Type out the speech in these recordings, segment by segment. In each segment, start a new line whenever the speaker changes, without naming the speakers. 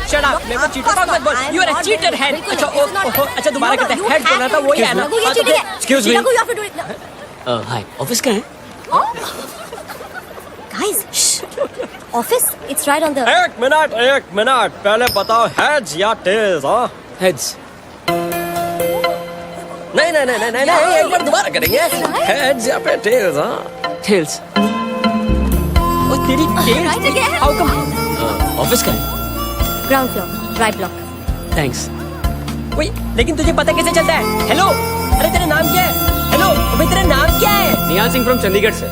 Shut up, मेरे को cheater मत बोल। You are a cheater head. अच्छा दोबारा करते हैं। हेड बोलना था, वही है ना?
Excuse me.
हाय, ऑफिस कहाँ है?
Guys, office? It's right on the.
एक मिनट, पहले बताओ हेड्स या टेल्स? हाँ,
हेड्स।
नहीं, एक बार दोबारा करेंगे। हेड्स या फिर टेल्स? हाँ,
टेल्स।
ओ तेरी
Right
tails.
again?
How come?
Office कहाँ है?
Ground floor, right block.
Thanks.
वही, लेकिन तुझे पता कैसे चलता है? हेलो, अरे तेरा नाम क्या है? हेलो, अबे तेरा नाम क्या है?
निहाल सिंह फ्रॉम चंडीगढ़ से।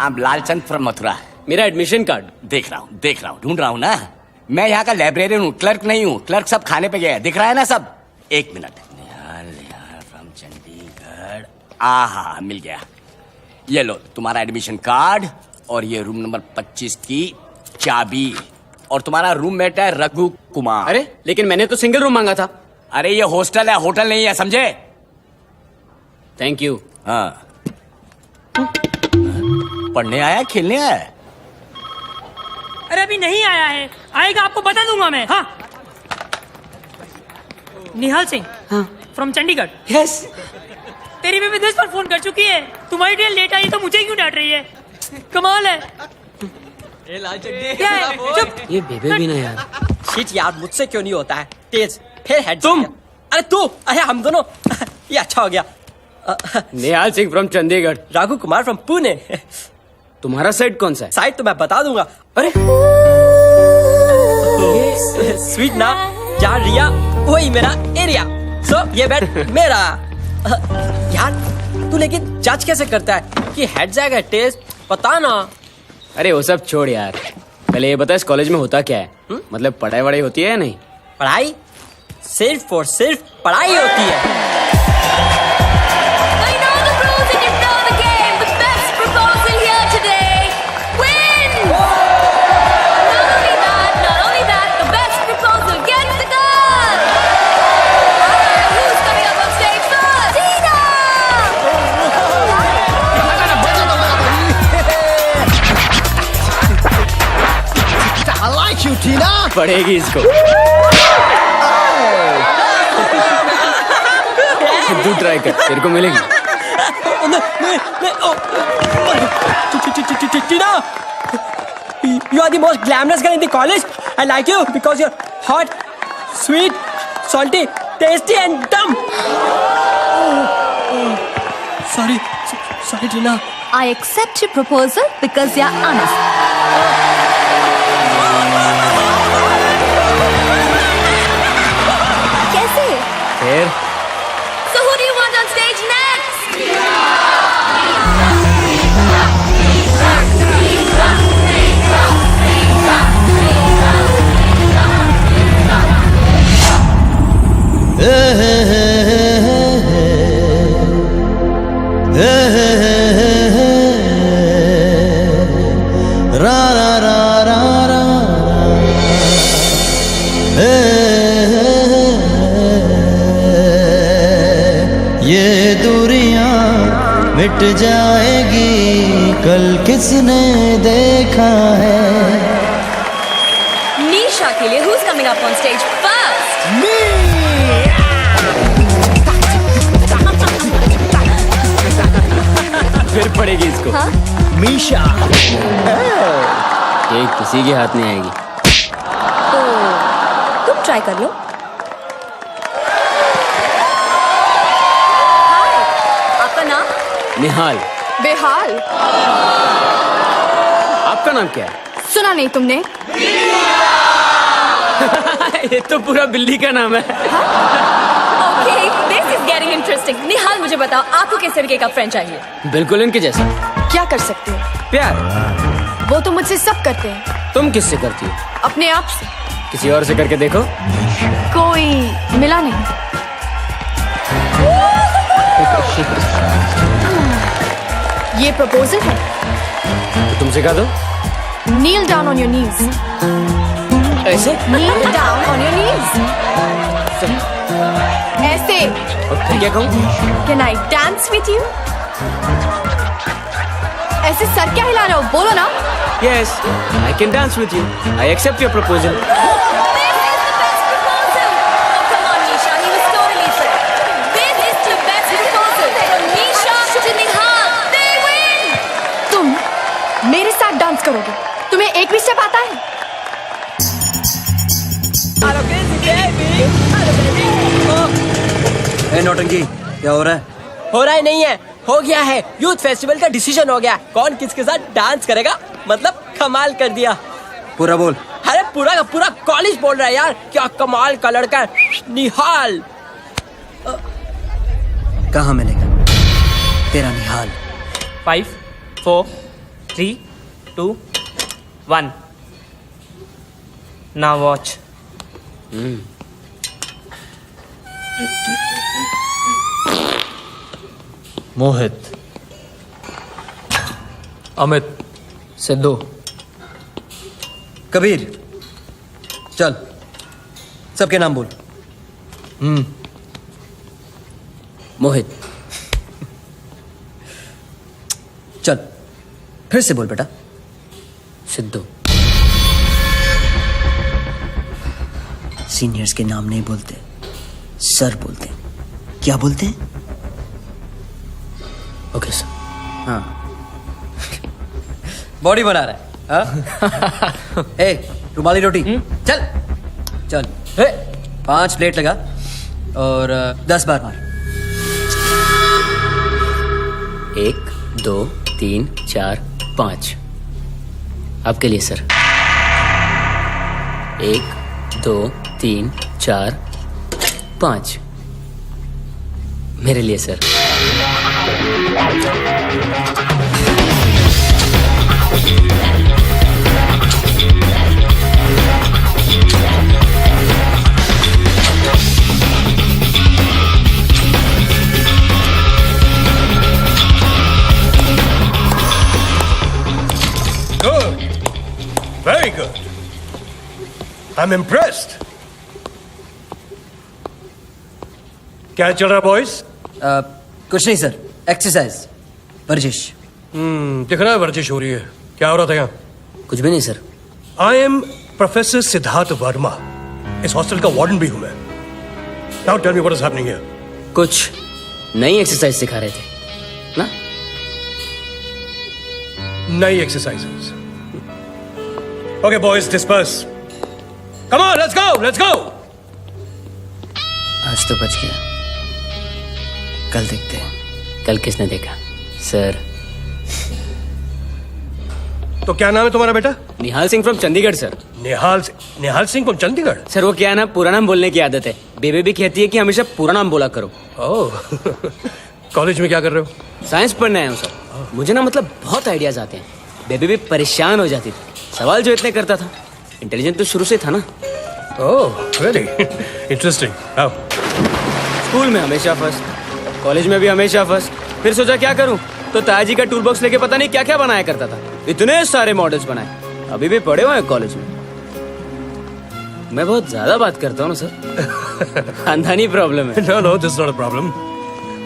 I'm Lalchand from Mathura.
मेरा एडमिशन कार्ड।
देख रहा हूँ, ढूंढ रहा हूँ ना। मैं यहाँ का लाइब्रेरियन हूँ, क्लर्क नहीं हूँ। क्लर्क सब खाने पे गया है, दिख रहा है ना सब। एक मिनट। Nihal from Chandigarh. आहा, मिल गया। ये लो तुम्हारा एडमिशन कार्ड और ये रूम नंबर 25 की चाबी। और तुम्हारा रूममेट है रघु कुमार।
अरे लेकिन मैंने तो सिंगल रूम मांगा था।
अरे ये हॉस्टल है, होटल नहीं है, समझे?
Thank you.
हाँ। पढ़ने आया, खेलने आया?
अरे अभी नहीं आया है, आएगा आपको बता दूंगा मैं। हाँ, निहाल सिंह फ्रॉम चंडीगढ़।
यस।
तेरी बेबी 10 बार फोन कर चुकी है, तुम्हारी ट्रेन लेट आई तो मुझे क्यों डांट रही है? कमाल है। क्या है? चुप।
ये बेबे भी ना यार।
शिट यार, मुझसे क्यों नहीं होता है? टेल्स, फिर हेड्स।
तुम।
अरे तू, अरे हम दोनों। ये अच्छा हो गया।
निहाल सिंह फ्रॉम चंडीगढ़।
राघु कुमार फ्रॉम पुणे।
तुम्हारा साइड कौन सा है?
साइड तो मैं बता दूंगा। अरे स्वीट ना, जहाँ रिया वही मेरा एरिया। सो ये बेड मेरा। यार तू लेकिन जज कैसे करता है कि हेड जाएगा टेस्ट? पता ना।
अरे वो सब छोड़ यार, पहले ये बता इस कॉलेज में होता क्या है? मतलब पढ़ाई वढ़ाई होती है या नहीं?
पढ़ाई सिर्फ और सिर्फ पढ़ाई होती है।
I know the rules and you know the game. The best proposal here today wins. Not only that, the best proposal gets the girl. Alright, who's coming up on stage first? Tina.
I like you, Tina.
पढ़ेगी इसको। तू try कर, तेरे को मिलेगी।
Tina, you are the most glamorous girl in the college. I like you because you're hot, sweet, salty, tasty and dumb. Sorry, Tina.
I accept your proposal because you're honest. कैसे?
फिर
So who do you want on stage next?
Ra ra ra ra ra ये दूरियां मिट जाएगी कल किसने देखा है।
Nisha के लिए who's coming up on stage first?
फिर पढ़ेगी इसको।
हाँ?
मीशा।
ये किसी के हाथ नहीं आएगी।
तो तुम ट्राई कर लो। हाय, आपका नाम?
निहाल।
बेहाल।
आपका नाम क्या है?
सुना नहीं तुमने?
ये तो पूरा बिल्ली का नाम है।
Okay, this is getting interesting. निहाल मुझे बताओ, आपको किस तरीके का फ्रेंड चाहिए?
बिल्कुल इनके जैसा।
क्या कर सकते हैं?
प्यार।
वो तो मुझसे सब करते हैं।
तुम किससे करती हो?
अपने आप से।
किसी और से करके देखो।
कोई मिला नहीं। ये प्रपोजल है।
तो तुम सिखा दो।
Kneel down on your knees.
ऐसे?
Kneel down on your knees. ऐसे।
और फिर क्या कहूँ?
Can I dance with you? ऐसे सर क्या हिला रहे हो? बोलो ना।
Yes, I can dance with you. I accept your proposal.
This is the best proposal. Oh, come on, Nisha. He was totally fair. This is the best proposal from Nisha to Nihal. They win.
तुम मेरे साथ dance करोगे? तुम्हें एक भी step आता है?
ए नौटंकी, क्या हो रहा है?
हो रहा है नहीं है, हो गया है। यूथ फेस्टिवल का डिसीजन हो गया। कौन किसके साथ डांस करेगा, मतलब कमाल कर दिया।
पूरा बोल।
अरे पूरा का पूरा कॉलेज बोल रहा है यार, क्या कमाल का लड़का है निहाल।
कहाँ मिलेगा तेरा निहाल?
5, 4, 3, 2, 1. Now watch.
मोहित, अमित,
सिद्धू,
कबीर, चल सबके नाम बोल।
मोहित,
चल फिर से बोल बेटा।
सिद्धू,
सीनियर्स के नाम नहीं बोलते, सर बोलते। क्या बोलते हैं?
Okay sir.
हाँ बॉडी बना रहा है हाँ? ए रुमाली रोटी चल चल। 5 प्लेट लगा और 10 बार मार।
1, 2, 3, 4, 5 आपके लिए सर। 1, 2, 3, 4, 5 मेरे लिए sir.
Good. Very good. I'm impressed. क्या चल रहा बॉयज?
कुछ नहीं सर, एक्सरसाइज वर्जिश।
दिख रहा है वर्जिश हो रही है। क्या हो रहा था यहाँ?
कुछ भी नहीं sir.
I am professor Siddharth Varma. इस हॉस्टल का वार्डन भी हूं मैं। Now tell me what is happening here.
कुछ नई एक्सरसाइज सिखा रहे थे ना?
नई exercises. Okay boys disperse. Come on let's go let's go.
आज तो बच गया, कल देखते हैं।
कल किसने देखा सर?
तो क्या नाम है तुम्हारा बेटा?
Nihal Singh from Chandigarh sir.
Nihal Singh from Chandigarh.
Sir वो क्या है ना, पूरा नाम बोलने की आदत है। बेबी भी कहती है कि हमेशा पूरा नाम बोला करो।
ओह कॉलेज में क्या कर रहे हो?
साइंस पढ़ने आया हूँ सर। मुझे ना मतलब बहुत आइडियाज आते हैं। बेबी भी परेशान हो जाती थी, सवाल जो इतने करता था। इंटेलिजेंट तो शुरू से था ना।
Oh really interesting. How?
School में हमेशा फर्स्ट, कॉलेज में भी हमेशा फर्स्ट। फिर सोचा क्या करूं, तो ताजी का टूल बॉक्स लेके पता नहीं क्या क्या बनाया करता था। इतने सारे मॉडल्स बनाए, अभी भी पड़े हुए हैं कॉलेज में। मैं बहुत ज्यादा बात करता हूँ ना सर। खानदानी प्रॉब्लम है।
No no this not a problem.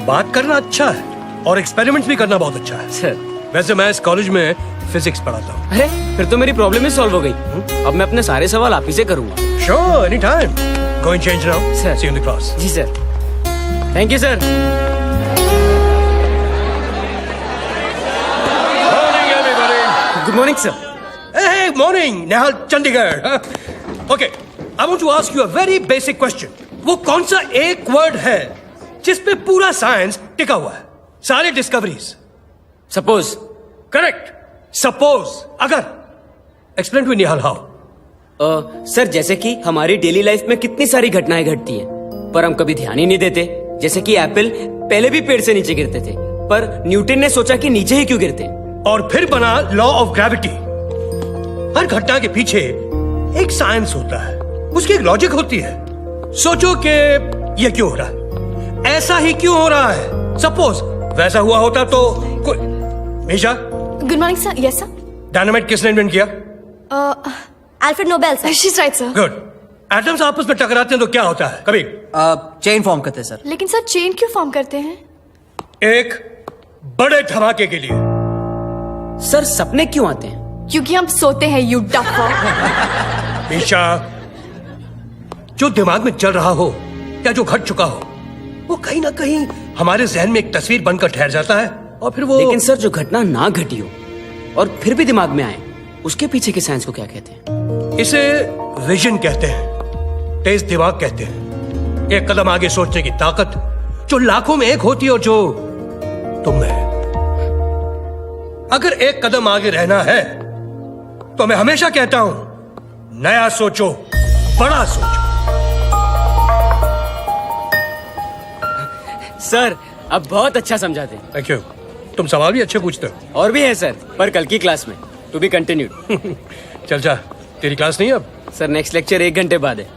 बात करना अच्छा है और एक्सपेरिमेंट्स भी करना बहुत अच्छा है
सर।
वैसे मैं इस कॉलेज में फिजिक्स पढ़ाता हूँ।
अरे फिर तो मेरी प्रॉब्लम ही सॉल्व हो गई। अब मैं अपने सारे सवाल आप ही से करूंगा।
Sure any time. Go and change now.
Sir.
See you in the class.
जी sir. Thank you sir.
Morning everybody.
Good morning sir.
Hey, morning, Nehal Chandigarh. Okay, I want to ask you a very basic question. वो कौन सा एक word है जिस पे पूरा science टिका हुआ है? सारे डिस्कवरीज।
सपोज।
करेक्ट। सपोज, अगर। Explain to Nihal how.
Sir जैसे कि हमारी डेली लाइफ में कितनी सारी घटनाएं घटती हैं, पर हम कभी ध्यान ही नहीं देते। जैसे कि एप्पल पहले भी पेड़ से नीचे गिरते थे, पर न्यूटन ने सोचा कि नीचे ही क्यों गिरते।
और फिर बना लॉ ऑफ ग्रेविटी। हर घटना के पीछे एक साइंस होता है, उसकी एक लॉजिक होती है। सोचो कि ये क्यों हो रहा है, ऐसा ही क्यों हो रहा है। सपोज वैसा हुआ होता तो कोई। Misha,
good morning sir. Yes sir.
Dynamite किसने इन्वेंट किया?
Alfred Nobel, sir.
She is right sir.
Good. Atoms आपस में टकराते हैं तो क्या होता है? कभी
चेन फॉर्म करते हैं सर।
लेकिन सर चेन क्यों फॉर्म करते हैं?
एक बड़े धमाके के लिए।
सर सपने क्यों आते हैं?
क्योंकि हम सोते हैं, यू डफर।
मीशा, जो दिमाग में चल रहा हो या जो घट चुका हो, वो कहीं ना कहीं हमारे जहन में एक तस्वीर बनकर ठहर जाता है और फिर वो।
लेकिन सर, जो घटना ना घटी हो और फिर भी दिमाग में आए, उसके पीछे की साइंस को क्या कहते हैं?
इसे विजन कहते हैं, तेज दिमाग कहते हैं, एक कदम आगे सोचने की ताकत जो लाखों में एक होती है और जो तुम में है। अगर एक कदम आगे रहना है तो मैं हमेशा कहता हूं, नया सोचो, बड़ा सोचो।
सर, अब बहुत अच्छा समझाते हैं।
Thank you. तुम सवाल भी अच्छे पूछते हो।
और भी है सर, पर कल की क्लास में। To be continued.
चल जा, तेरी क्लास नहीं है अब?
सर, नेक्स्ट लेक्चर 1 घंटे बाद है।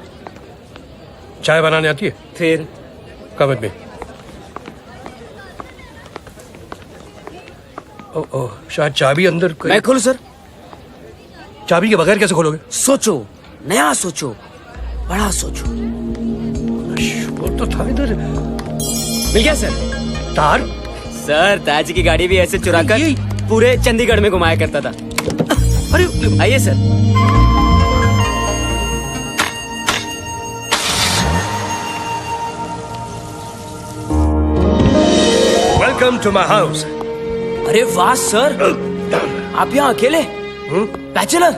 चाय बनाने आती है?
फिर
कम में। ओह, शायद चाबी अंदर कोई-
मैं खोलूं सर?
चाबी के बगैर कैसे खोलोगे?
सोचो, नया सोचो, बड़ा सोचो।
वो तो था इधर।
मिल गया सर?
तार?
सर, ताज की गाड़ी भी ऐसे चुराकर
ये-
पूरे चंडीगढ़ में घुमाया करता था।
अरे
आइए sir.
Welcome to my house.
अरे वाह सर, आप यहाँ अकेले? बैचलर?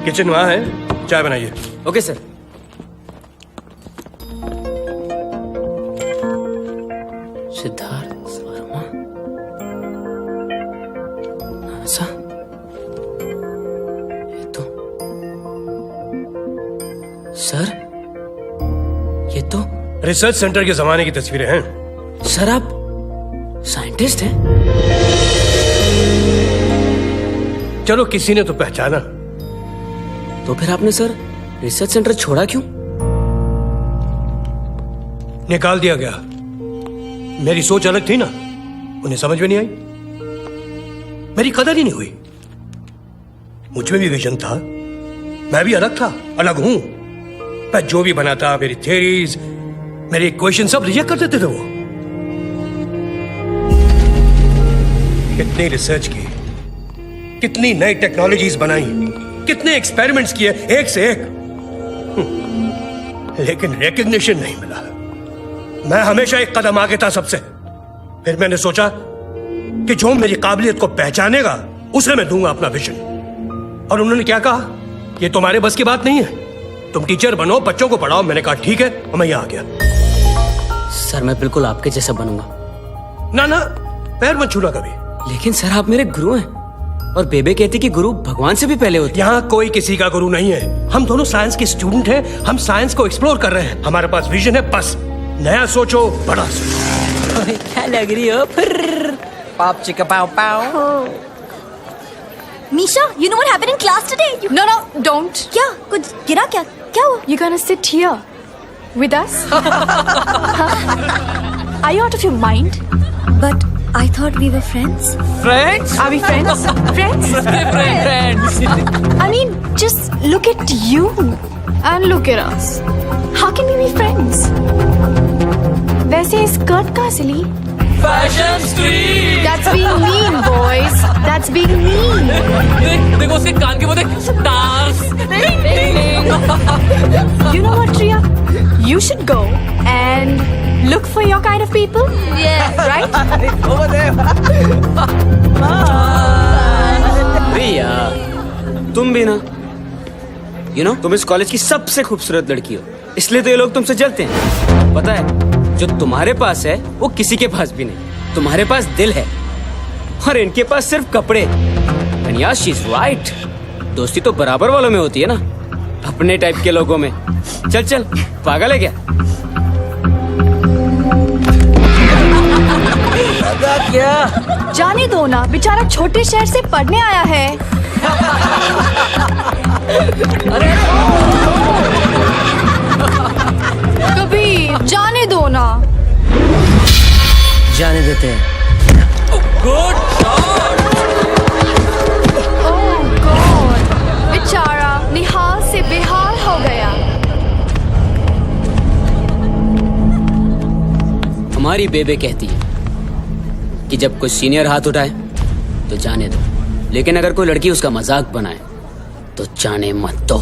किचन वहां है, चाय बनाइए।
Okay sir. Siddharth Verma, NASA, ये तो सर, ये तो
रिसर्च सेंटर के जमाने की तस्वीरें हैं।
सर, आप साइंटिस्ट हैं?
चलो, किसी ने तो पहचाना।
तो फिर आपने सर रिसर्च सेंटर छोड़ा क्यों?
निकाल दिया गया। मेरी सोच अलग थी ना, उन्हें समझ में नहीं आई, मेरी कदर ही नहीं हुई। मुझ में भी विजन था, मैं भी अलग था, अलग हूं। मैं जो भी बनाता, मेरी थ्योरीज, मेरे इक्वेशन सब रिजेक्ट कर देते थे वो। कितनी रिसर्च की, कितनी नई टेक्नोलॉजीज बनाई, कितने एक्सपेरिमेंट्स किए, एक से एक, लेकिन रिकग्निशन नहीं मिला। मैं हमेशा एक कदम आगे था सबसे। फिर मैंने सोचा कि जो मेरी काबिलियत को पहचानेगा उसे मैं दूंगा अपना विजन। और उन्होंने क्या कहा, ये तुम्हारे बस की बात नहीं है, तुम टीचर बनो, बच्चों को पढ़ाओ। मैंने कहा ठीक है, और मैं यहां आ गया।
सर, मैं बिल्कुल आपके जैसा बनूंगा।
ना ना, पैर मत छूना कभी।
लेकिन सर, आप मेरे गुरु हैं, और बेबे कहती कि गुरु भगवान से भी पहले होते हैं।
यहाँ कोई किसी का गुरु नहीं है। हम दोनों साइंस के स्टूडेंट हैं, हम साइंस को एक्सप्लोर कर रहे हैं। हमारे पास विजन है, बस नया सोचो, बड़ा सोचो।
क्या लग रही हो फिर?
पाप चिका pav pav.
Misha, you know what happened in class today?
No, no, don't.
क्या कुछ गिरा क्या? क्या हुआ?
You're gonna sit here with us? Are you out of your mind?
But I thought we were friends.
Friends?
Are we friends? Friends?
Friends.
I mean, just look at you and look at us. How can we be friends? वैसे skirt कहाँ से ली?
Fashion street.
That's being mean, boys. That's being mean.
देखो उसके कान के वो देख stars.
You know what, Priya? You should go and look for your kind of people.
Yeah.
Right?
प्रिया, तुम भी ना, तुम इस कॉलेज की सबसे खूबसूरत लड़की हो, इसलिए तो ये लोग तुमसे जलते हैं। पता है, जो तुम्हारे पास है वो किसी के पास भी नहीं। तुम्हारे पास दिल है और इनके पास सिर्फ कपड़े। And yeah, she's right. दोस्ती तो बराबर वालों में होती है ना, अपने टाइप के लोगों में। चल चल, पागल है क्या?
क्या?
जाने दो ना, बेचारा छोटे शहर से पढ़ने आया है। कभी जाने दो ना।
जाने देते हैं। Good shot.
Oh God, बेचारा निहाल से बेहाल हो गया।
हमारी बेबे कहती है कि जब कोई सीनियर हाथ उठाए तो जाने दो, लेकिन अगर कोई लड़की उसका मजाक बनाए तो जाने मत दो।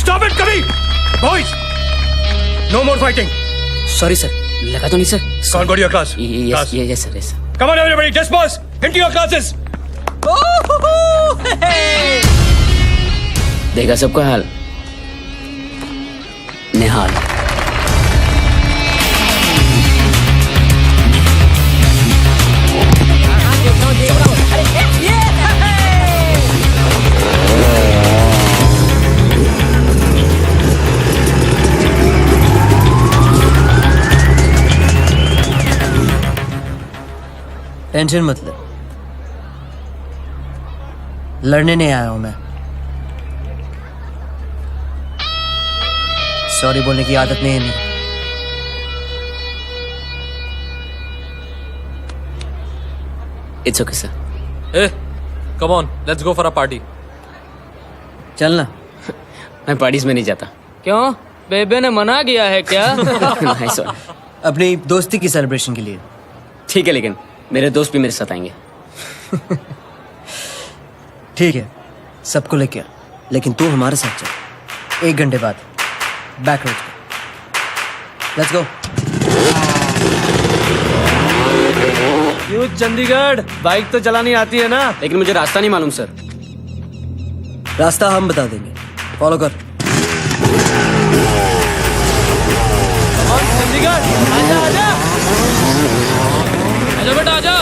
Stop it, Kabir! Boys, no more fighting.
Sorry sir, लगा तो नहीं sir.
Can't go to your class. Class.
Yes sir, yes sir.
Come on, everybody, disperse into your classes.
देखा सबका हाल, निहाल।
टेंशन मत ले, लड़ने नहीं आया हूं मैं। सॉरी बोलने की आदत नहीं है मेरी।
It's okay sir.
Hey, come on, let's go for a party.
चलना।
मैं पार्टीज में नहीं जाता।
क्यों? बेबे ने मना किया है क्या?
नहीं सॉरी।
अपनी दोस्ती की सेलिब्रेशन के लिए।
ठीक है, लेकिन मेरे दोस्त भी मेरे साथ आएंगे।
ठीक है, सबको लेके आ, लेकिन तू हमारे साथ चल। 1 घंटे बाद बैक रोड पे। Let's go.
क्यों चंडीगढ़, बाइक तो चलानी आती है ना? लेकिन मुझे रास्ता नहीं मालूम सर।
रास्ता हम बता देंगे, फॉलो कर।
चंडीगढ़, आजा आजा। आजा बेटा आजा।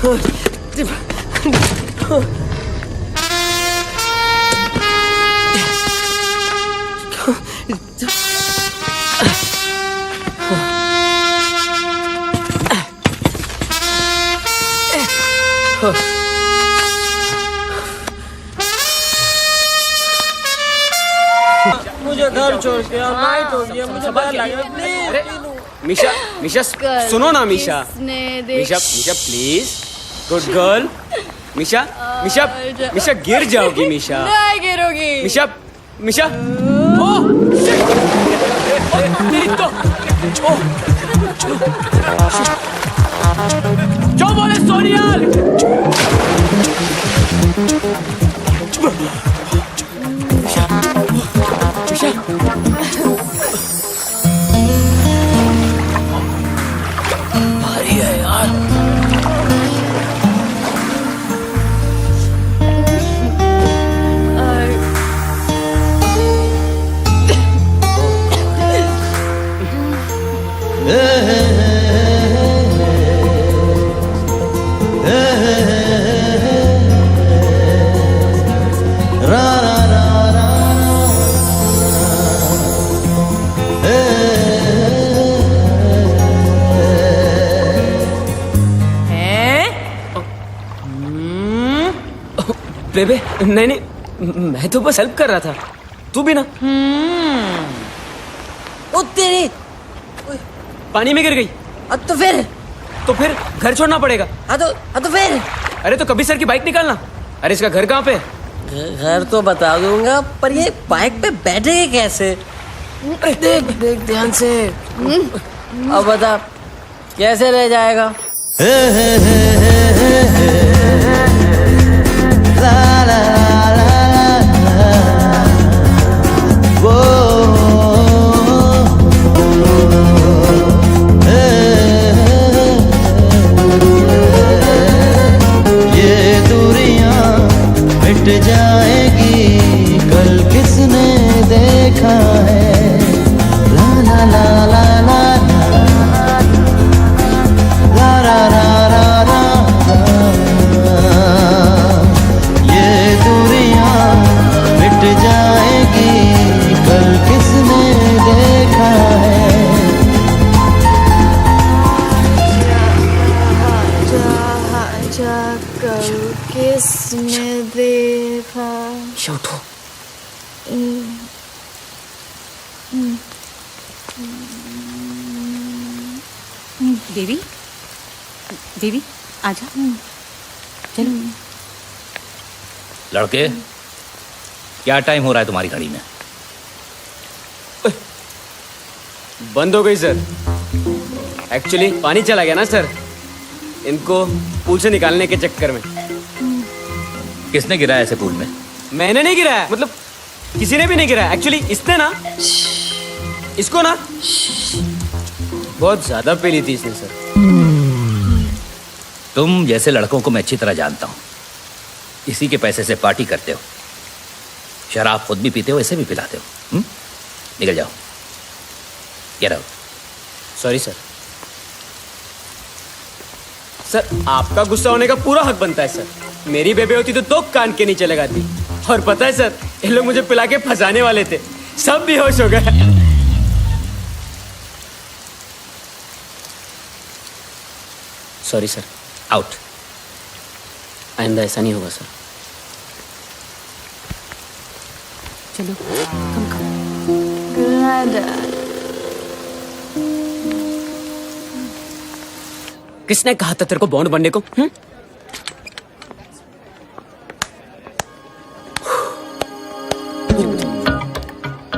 मुझे घर छोड़ के नाइट हो गया, मुझे डर लग रहा है, प्लीज।
मीशा मीशा सुनो ना Misha Misha Misha please good girl Misha Misha Misha गिर जाओगी मीशा
नहीं गिरोगी।
मीशा मीशा ओ shit! तेरी तो जो बोले सोनियाल
भारी है यार।
बेबे नहीं नहीं मैं तो बस हेल्प कर रहा था तू भी ना
ओ तेरी,
पानी में गिर गई
अब तो फिर
घर छोड़ना पड़ेगा
तो फिर
अरे तो कभी सर की बाइक निकालना अरे इसका घर कहाँ पे
घर तो बता दूंगा, पर ये बाइक पे बैठेगा कैसे? देख देख ध्यान से। अब बता कैसे ले जाएगा?
ये दूरियां मिट जाएगी कल किसने देखा है ला ला ला ला ला ला ला ला ला ये दूरियां मिट जाएगी कल किसने देखा है
किसने देखा।
उठो।
देवी देवी आजा चलो।
लड़के क्या टाइम हो रहा है तुम्हारी घड़ी में?
बंद हो गई सर एक्चुअली पानी चला गया ना सर इनको पूल से निकालने के चक्कर में।
किसने गिराया ऐसे पूल में?
मैंने नहीं गिराया मतलब किसी ने भी नहीं गिराया एक्चुअली इसने ना इसको ना बहुत ज्यादा पी ली थी इसने सर।
तुम जैसे लड़कों को मैं अच्छी तरह जानता हूं इसी के पैसे से पार्टी करते हो शराब खुद भी पीते हो ऐसे भी पिलाते हो निकल जाओ get out.
Sorry sir sir आपका गुस्सा होने का पूरा हक बनता है सर मेरी बेबे होती तो दो कान के नीचे लगाती और पता है सर ये लोग मुझे पिला के फंसाने वाले थे सब बेहोश हो गए। Sorry sir
out.
आइंदा ऐसा नहीं होगा सर।
चलो
किसने कहा था तेरे को बॉन्ड बनने को?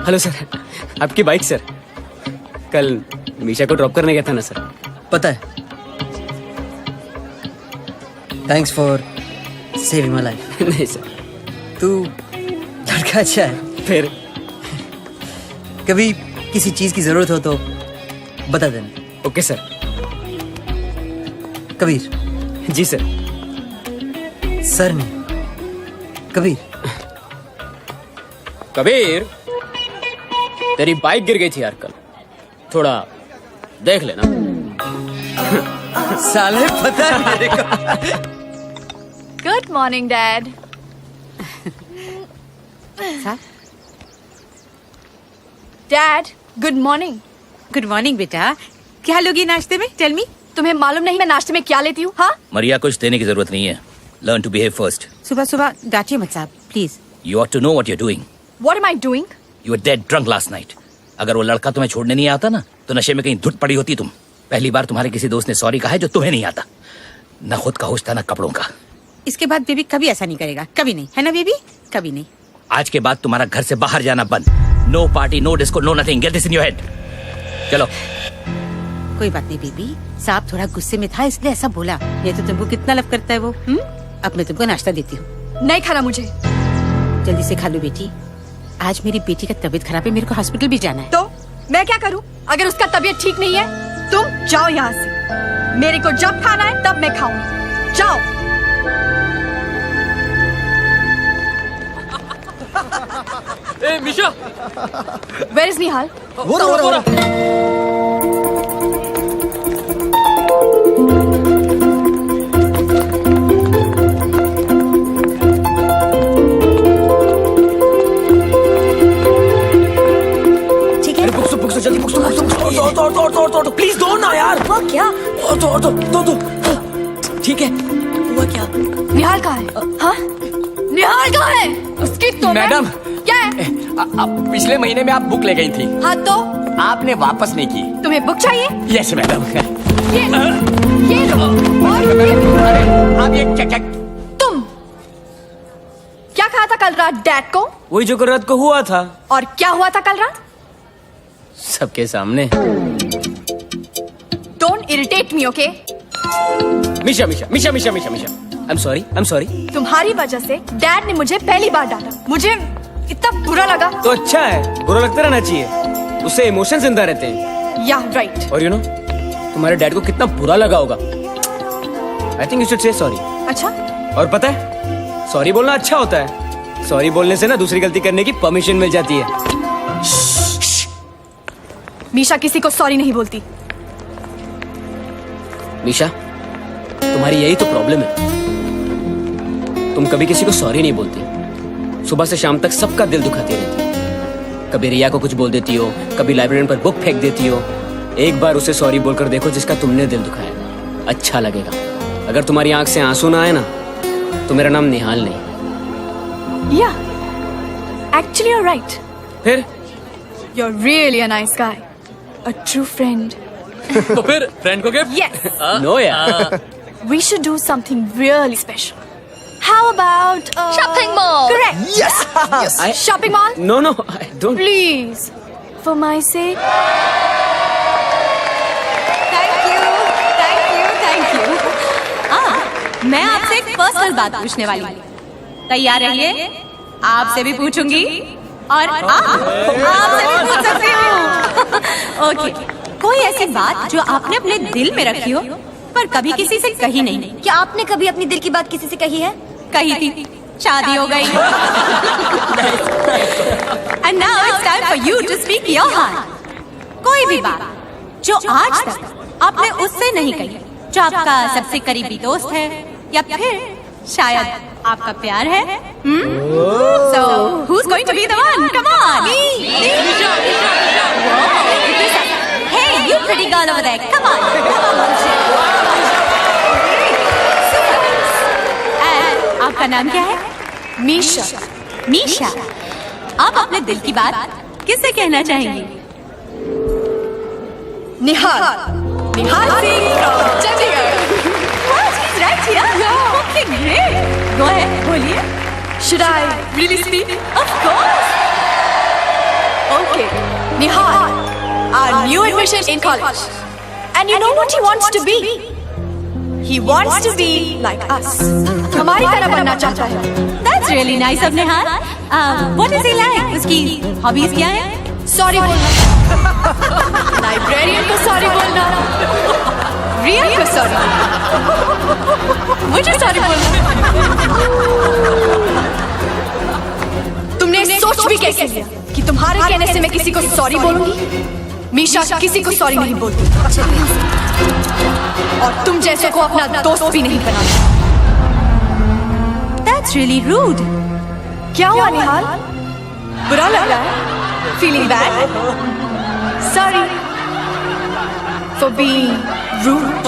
हेलो सर आपकी बाइक सर कल मीशा को ड्रॉप करने गया था ना सर।
पता है thanks for saving my life.
नहीं सर
तू लड़का अच्छा है
फिर
कभी किसी चीज की जरूरत हो तो बता देना।
Okay sir.
Kabir
ji sir.
Sir नहीं कबीर।
कबीर तेरी बाइक गिर गई थी यार कल थोड़ा देख लेना।
साले पता है मेरे को।
Good morning, Dad. Dad, good morning.
Good morning बेटा, क्या लोगी नाश्ते में? Tell me.
तुम्हें मालूम नहीं मैं नाश्ते में क्या लेती हूँ? हाँ?
मरिया, कुछ देने की जरूरत नहीं है. Learn to behave first.
सुबह सुबह डांटिए मत साहब, please.
You ought to know what you are doing.
What am I doing?
You are dead drunk last night. अगर वो लड़का तुम्हें छोड़ने नहीं आता ना, तो नशे में कहीं धुत पड़ी होती तुम. पहली बार तुम्हारे किसी दोस्त ने सॉरी कहा है जो तुम्हें नहीं आता. न खुद का होश था, न कपड़ों का.
इसके बाद बेबी कभी ऐसा नहीं करेगा, कभी नहीं, है ना बेबी? कभी नहीं।
आज के बाद तुम्हारा घर से बाहर जाना बंद. No party, no disco, no nothing. Get this in your head. चलो.
कोई बात नहीं बेबी, साहब थोड़ा गुस्से में था इसलिए ऐसा बोला. ये तो तुमको कितना लव करता है वो. अब मैं तुमको नाश्ता देती हूँ.
नहीं खाना मुझे.
जल्दी से खा लो बेटी. आज मेरी बेटी का तबीयत खराब है, मेरे को हॉस्पिटल भी जाना है.
तो मैं क्या करूँ अगर उसका तबीयत ठीक नहीं है? तुम जाओ यहाँ से. मेरे को जब खाना है तब मैं खाऊंगी. जाओ.
ए मिशा,
Where is Nihal?
वो रहा.
ठीक है।
जल्दी प्लीज दो ना यार.
वो क्या?
दो. ठीक है.
हुआ क्या?
निहाल कहाँ है? हाँ? निहाल कहाँ है? उसकी तो
मैडम।
क्या है?
पिछले महीने में आप बुक ले गई थी,
हाँ तो
आपने वापस नहीं की.
तुम्हें बुक चाहिए?
Yes madam.
ये लो. और ये
आप ये क्या
तुम क्या कहा था कल रात डैड को?
वही जो कल रात को हुआ था,
और क्या हुआ था कल रात?
सबके सामने.
Don't irritate me, okay?
Misha. I'm sorry.
तुम्हारी वजह से डैड ने मुझे पहली बार डांटा. मुझे इतना बुरा लगा.
तो अच्छा है, बुरा लगता रहना चाहिए. उससे इमोशन जिंदा रहते हैं.
या राइट.
और यू नो, तुम्हारे डैड को कितना बुरा लगा होगा. I think you should say sorry.
अच्छा.
और पता है, सॉरी बोलना अच्छा होता है. सॉरी बोलने से ना दूसरी गलती करने की परमिशन मिल जाती है.
मीशा किसी को सॉरी नहीं बोलती.
मीशा, तुम्हारी यही तो प्रॉब्लम है. तुम कभी किसी को सॉरी नहीं बोलती. सुबह से शाम तक सबका दिल दुखाती रहती है. कभी रिया को कुछ बोल देती हो, कभी लाइब्रेरियन पर बुक फेंक देती हो. एक बार उसे सॉरी बोलकर देखो जिसका तुमने दिल दुखाया. अच्छा लगेगा. अगर तुम्हारी आंख से आंसू ना आए ना, तो मेरा नाम निहाल नहीं.
Yeah actually you are right.
फिर
you are really a nice guy. A true friend.
तो फिर फ्रेंड को गिफ्ट.
Yes.
नो यार.
We should do something really special. How about
Shopping mall.
Correct.
Yes.
Shopping mall.
No, I don't.
Please, for my sake.
Thank you. मैं आपसे एक personal बात पूछने वाली हूँ. तैयार रहिए. आपसे भी पूछूंगी और आपसे भी पूछ सकती हूँ. ओके. कोई ऐसी बात जो आपने अपने दिल में रखी हो पर कभी किसी से कही नहीं.
क्या आपने कभी अपनी दिल की बात किसी से कही है?
कही थी, शादी हो गई. And now it's time for you to speak your heart. कोई भी बात जो आज तक आपने उससे नहीं कही, जो आपका सबसे करीबी दोस्त है या फिर शायद आपका प्यार है. So who is going to be the one? Come on. Hey, you pretty girl over there. Come on. And आपका नाम क्या है?
मीशा.
मीशा. आप अपने दिल की बात किससे कहना चाहेंगी?
निहाल. Nihal Singh from Chandigarh.
What? He's right here. Okay, great. Go ahead. बोलिए.
Should I really speak?
Of course.
Okay. Nihal, our new admission in college. And you know what he wants to be? He wants to be like us. हमारी तरह बनना चाहता है.
That's really nice of Nihal. What does he like? उसकी hobbies क्या है?
Sorry बोलना. Librarian को सॉरी बोलना. रिया को सॉरी बोलना. मुझे सॉरी बोलना. तुमने सोच भी कैसे लिया कि तुम्हारे कहने से मैं किसी को सॉरी बोलूंगी? मीशा किसी को सॉरी नहीं बोलती। और तुम जैसे को अपना दोस्त भी नहीं बनाती।
That's really rude.
क्या हुआ निहाल? बुरा लग रहा है? Feeling bad? Sorry for being rude.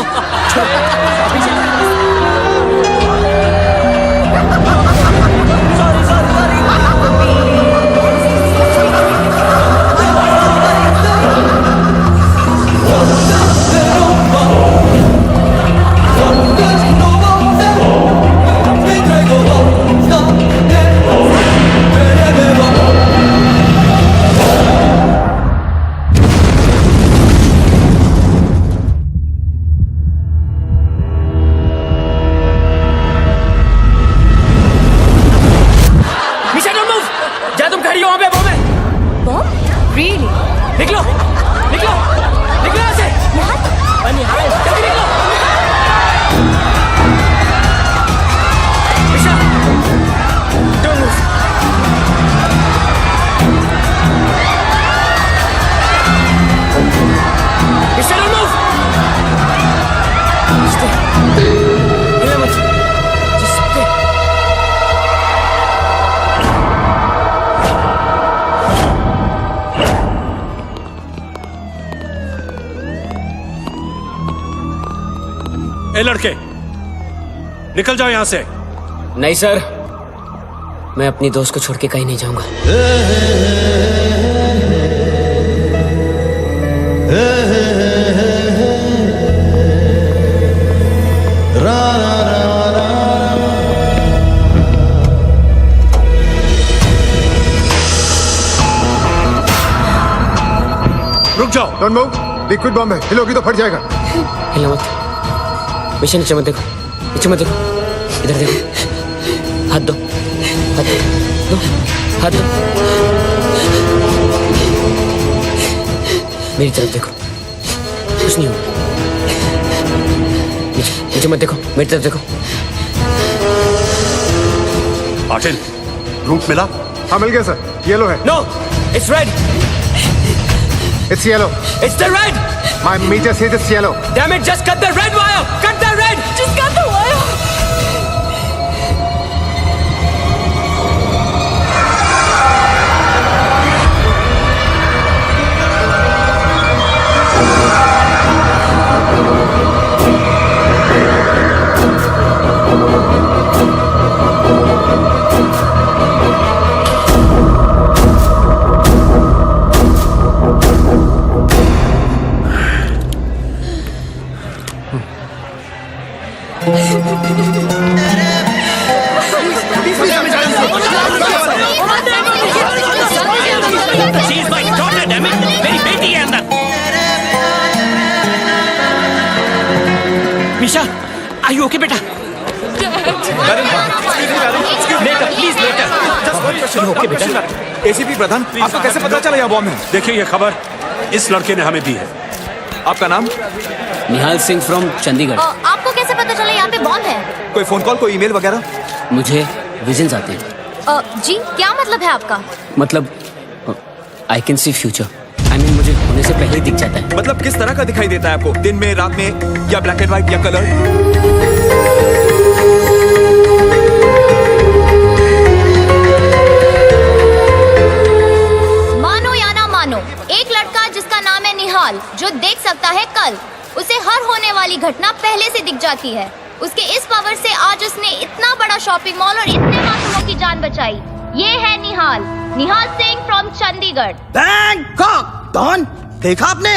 Really?
निकलो निकलो निकलो यहाँ से जल्दी निकलो निशा don't move Nisha don't move stay हिलना मत just stay
ए लड़के, निकल जाओ यहां से।
नहीं सर, मैं अपनी दोस्त को छोड़ के कहीं नहीं जाऊंगा।
रुक जाओ।
डोंट मूव, लिक्विड बॉम्ब है, हिलोगी तो फट जाएगा।
हिलना मत। मिशन नीचे मत देखो, नीचे मत देखो, इधर देखो, हाथ दो, हाथ दो, हाथ दो, मेरी तरफ देखो, कुछ नहीं होगा। नीचे नीचे मत देखो, मेरी तरफ देखो।
आटिल, रूट मिला?
हाँ मिल गया सर, येलो है।
No, it's red.
It's yellow.
It's the red.
My meter says it's yellow.
Damn it! Just cut the red wire. Cut the red.
Just cut the wire.
Misha, are you okay, बेटा? Later, please later. Okay, बेटा.
ACP प्रधान, आपको कैसे पता चला यह bomb है?
देखिए ये खबर इस लड़के ने हमें दी है।
आपका नाम?
निहाल सिंह फ्रॉम चंडीगढ़।
आपको कैसे पता चला यहाँ पे बॉम्ब है?
कोई फोन कॉल, कोई ईमेल वगैरह?
मुझे विजन्स आते हैं।
जी क्या मतलब है आपका?
मतलब I can see future. I mean मुझे होने से पहले दिख जाता है।
मतलब किस तरह का दिखाई देता है आपको? दिन में, रात में, या ब्लैक एंड व्हाइट या कलर?
मानो या ना मानो, एक लड़का जिसका नाम है निहाल, जो देख सकता है कल, उसे हर होने वाली घटना पहले से दिख जाती है। उसके इस पावर से आज उसने इतना बड़ा शॉपिंग मॉल और इतने मासूमों की जान बचाई। ये है Nihal, Nihal Singh from Chandigarh.
Bangkok. Don, देखा आपने?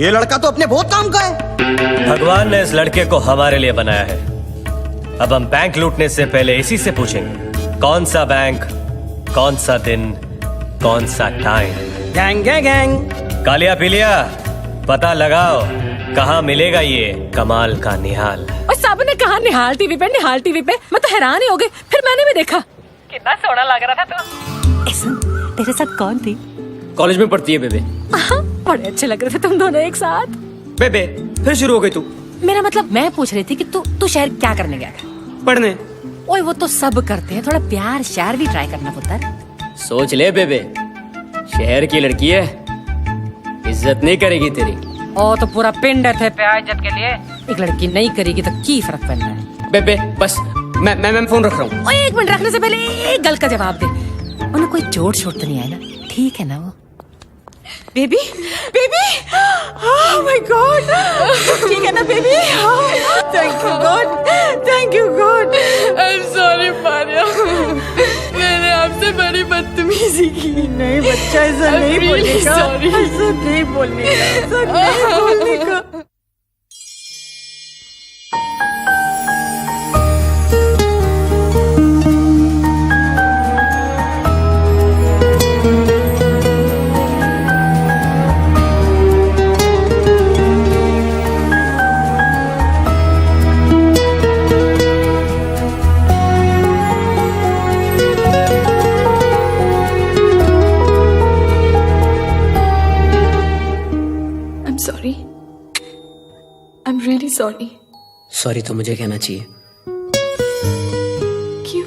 ये लड़का तो अपने बहुत काम का है।
भगवान ने इस लड़के को हमारे लिए बनाया है। अब हम बैंक लूटने से पहले इसी से पूछेंगे, कौन सा बैंक, कौन सा दिन, कौन सा time.
Gang gang gang.
Kalia पीलिया, पता लगाओ कहाँ मिलेगा ये कमाल का निहाल।
और सब ने कहा निहाल टीवी पे, निहाल टीवी पे। मैं तो हैरान ही हो गई। फिर मैंने भी देखा, कितना सोना लग रहा था तू। ऐसा तेरे साथ कौन थी?
कॉलेज में पढ़ती है बेबे।
बड़े अच्छे लग रहे थे तुम दोनों एक साथ।
बेबे फिर शुरू हो गई तू।
मेरा मतलब, मैं पूछ रही थी कि तू शहर क्या करने गया था?
पढ़ने।
ओए वो तो सब करते हैं, थोड़ा प्यार श्यार भी ट्राई करना होता है।
सोच ले बेबे, शहर की लड़की है, इज्जत नहीं करेगी तेरी।
ओ तो पूरा पिंड थे प्यार इज्जत के लिए, एक लड़की नहीं करेगी तो की फर्क पड़ना है।
बे बस मैं फोन रख रहा हूँ।
ओए 1 मिनट रखने से पहले एक गल का जवाब दे, उन्हें कोई चोट छोट तो नहीं आया ना? ठीक है ना वो?
Baby baby, oh my God, ठीक है ना baby? Thank you God, thank you God. I am sorry Maria, मैंने आपसे बड़ी बदतमीजी की। नहीं बच्चा, ऐसा नहीं बोलेगा, ऐसा नहीं बोलने का, ऐसा नहीं बोलने का। I'm really sorry.
सॉरी तो मुझे कहना चाहिए।
क्यों?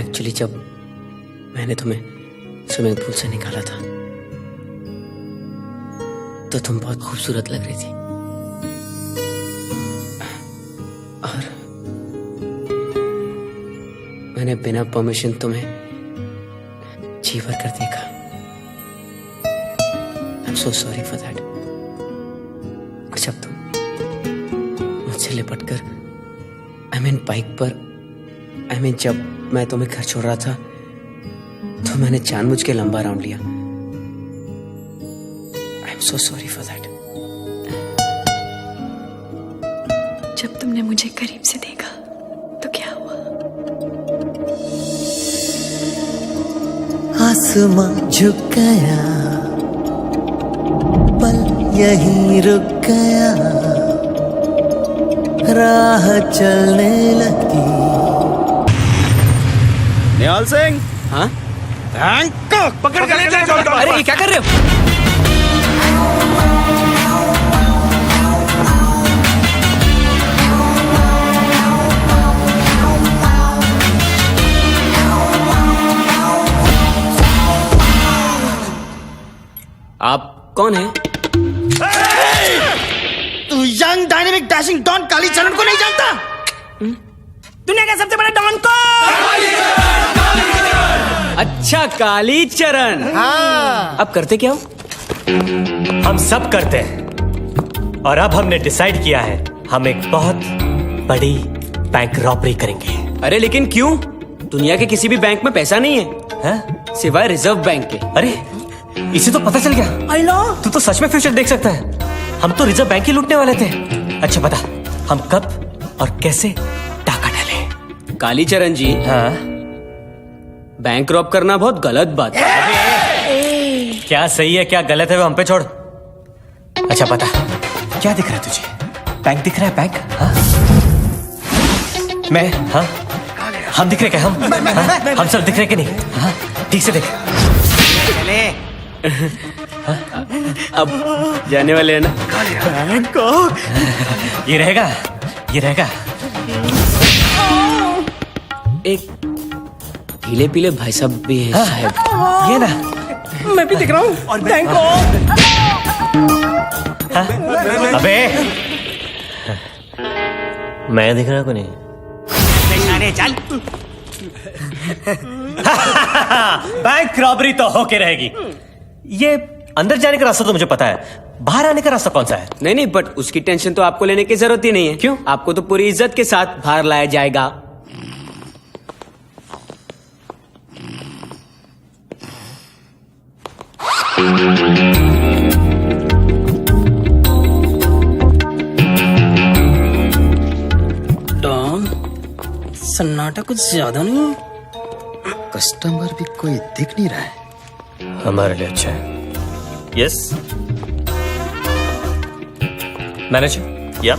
एक्चुअली जब मैंने तुम्हें स्विमिंग पूल से निकाला था तो तुम बहुत खूबसूरत लग रही थी, और मैंने बिना परमिशन तुम्हें जी भर कर देखा। I'm so sorry for that. और जब तुम मुझसे लिपटकर बाइक पर जब मैं तुम्हें घर छोड़ रहा था तो मैंने जानबूझ के लंबा राउंड लिया। I'm so sorry for that.
जब तुमने मुझे करीब से देखा तो क्या हुआ?
आसमां झुक गया, पल यहीं रुक गया, राह चलने लगी।
निहाल सिंह। हाँ?
पकड़ कर ले जाओ।
अरे ये क्या कर रहे हो? आप कौन है?
तू young dynamic dashing don Kalicharan को नहीं जानता?
दुनिया का सबसे बड़ा डॉन को? अच्छा, कालीचरण।
हाँ।
अब करते क्या हो?
हम सब करते हैं, और अब हमने डिसाइड किया है हम एक बहुत बड़ी बैंक रॉबरी करेंगे।
अरे लेकिन क्यों? दुनिया के किसी भी बैंक में पैसा नहीं है, सिवाय रिजर्व बैंक के।
अरे इसे तो पता चल गया।
I know.
तू तो सच में फ्यूचर देख सकता है। हम तो रिजर्व बैंक ही लूटने वाले थे। अच्छा बता, हम कब और कैसे डाका डालें?
कालीचरण जी,
हाँ?
बैंक रॉब करना बहुत गलत बात है।
क्या सही है क्या गलत है वो हम पे छोड़। अच्छा बता, क्या दिख रहा है तुझे? बैंक दिख रहा है? बैंक? हाँ? मैं? हाँ? हम दिख रहे क्या? हम सब दिख रहे कि नहीं? हाँ? ठीक से देख।
अब जाने वाले हैं ना?
ये रहेगा, ये रहेगा।
एक पीले पीले भाई साहब भी है शायद।
ये ना,
मैं भी दिख रहा हूँ। और बैंक
अबे मैं दिख रहा को नहीं?
चल।
बैंक रॉबरी तो होके रहेगी। ये अंदर जाने का रास्ता तो मुझे पता है, बाहर आने का रास्ता कौन सा है?
नहीं नहीं, बट उसकी टेंशन तो आपको लेने की जरूरत ही नहीं है। क्यों? आपको तो पूरी इज्जत के साथ बाहर लाया जाएगा।
डॉन, सन्नाटा कुछ ज्यादा नहीं? कस्टमर भी कोई दिख नहीं रहा है।
हमारे लिए अच्छा है। Yes manager. या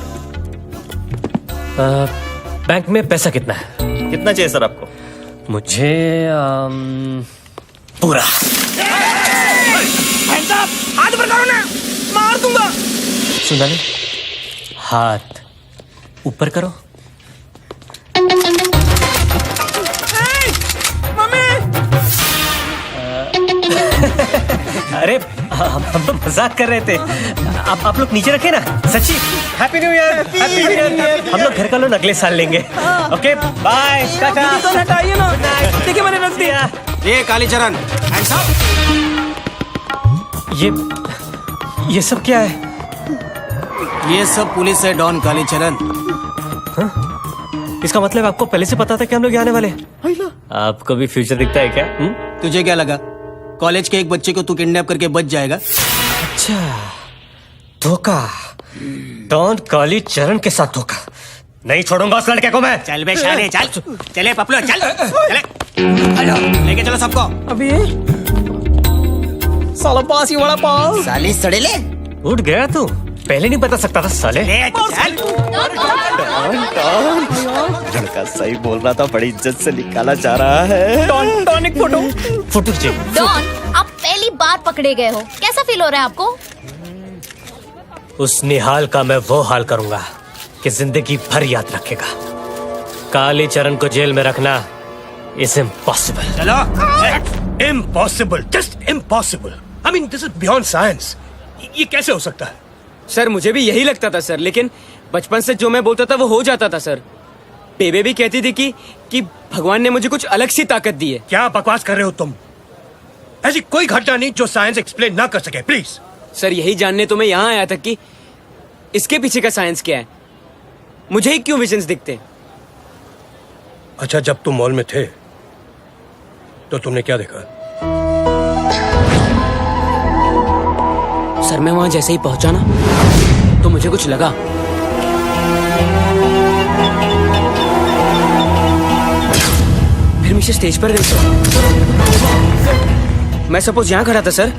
बैंक में पैसा कितना है?
कितना चाहिए सर आपको?
मुझे पूरा।
हाथ ऊपर करो ना, मार दूंगा।
सुना नहीं? हाथ ऊपर करो। अरे हम तो मजाक कर रहे थे। आप लोग नीचे रखे ना। सच्ची happy new year, happy new year. हम लोग घर का लोन अगले साल लेंगे। Okay bye tata.
हटाइए ना, देखिए मैंने रख दिया।
ये कालीचरण हैंड्स अप।
ये सब क्या है?
ये सब पुलिस है डॉन कालीचरण।
इसका मतलब आपको पहले से पता था कि हम लोग आने वाले हैं? आपको भी फ्यूचर दिखता है क्या?
तुझे क्या लगा कॉलेज के एक बच्चे को तू किडनैप करके बच जाएगा?
अच्छा धोखा, डॉन कालीचरण के साथ धोखा। नहीं छोड़ूंगा उस लड़के को मैं।
चल बे शाने चल, चले पपलो चल, चले लेके चलो सबको।
अभी साला पास ही बड़ा पास।
साली सड़ेले
उठ गया तू, पहले नहीं बता सकता था साले।
लड़का सही बोल रहा था, बड़ी इज्जत से निकाला जा रहा है।
टॉनिक फोटो
फोटो चाहिए।
डॉन, आप पहली बार पकड़े गए हो, कैसा फील हो रहा है आपको?
उस निहाल का मैं वो हाल करूंगा कि जिंदगी भर याद रखेगा। कालीचरण को जेल में रखना इज इम्पॉसिबल।
चलो impossible, just impossible. I mean this is beyond science. ये कैसे हो सकता है?
सर मुझे भी यही लगता था सर, लेकिन बचपन से जो मैं बोलता था वो हो जाता था सर। बेबे भी कहती थी कि भगवान ने मुझे कुछ अलग सी ताकत दी है।
क्या बकवास कर रहे हो तुम? ऐसी कोई घटना नहीं जो साइंस एक्सप्लेन ना कर सके। प्लीज
सर यही जानने तो मैं यहाँ आया था कि इसके पीछे का साइंस क्या है, मुझे ही क्यों विजन्स दिखते हैं।
अच्छा जब तुम मॉल में थे तो तुमने क्या देखा?
सर मैं वहां जैसे ही पहुंचा ना तो मुझे कुछ लगा। फिर मुझे स्टेज पर गई। मैं सपोज यहां खड़ा था सर,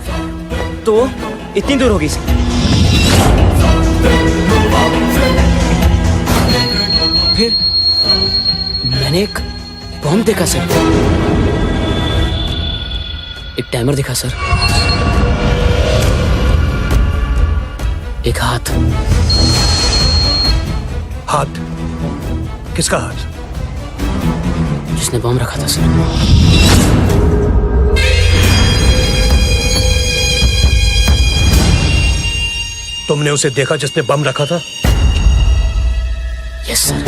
तो इतनी दूर होगी सर। फिर मैंने एक बॉम्ब देखा सर, एक टाइमर देखा सर, एक हाथ।
हाथ? किसका हाथ?
जिसने बॉम्ब रखा था सर।
तुमने उसे देखा जिसने बम रखा था?
यस सर,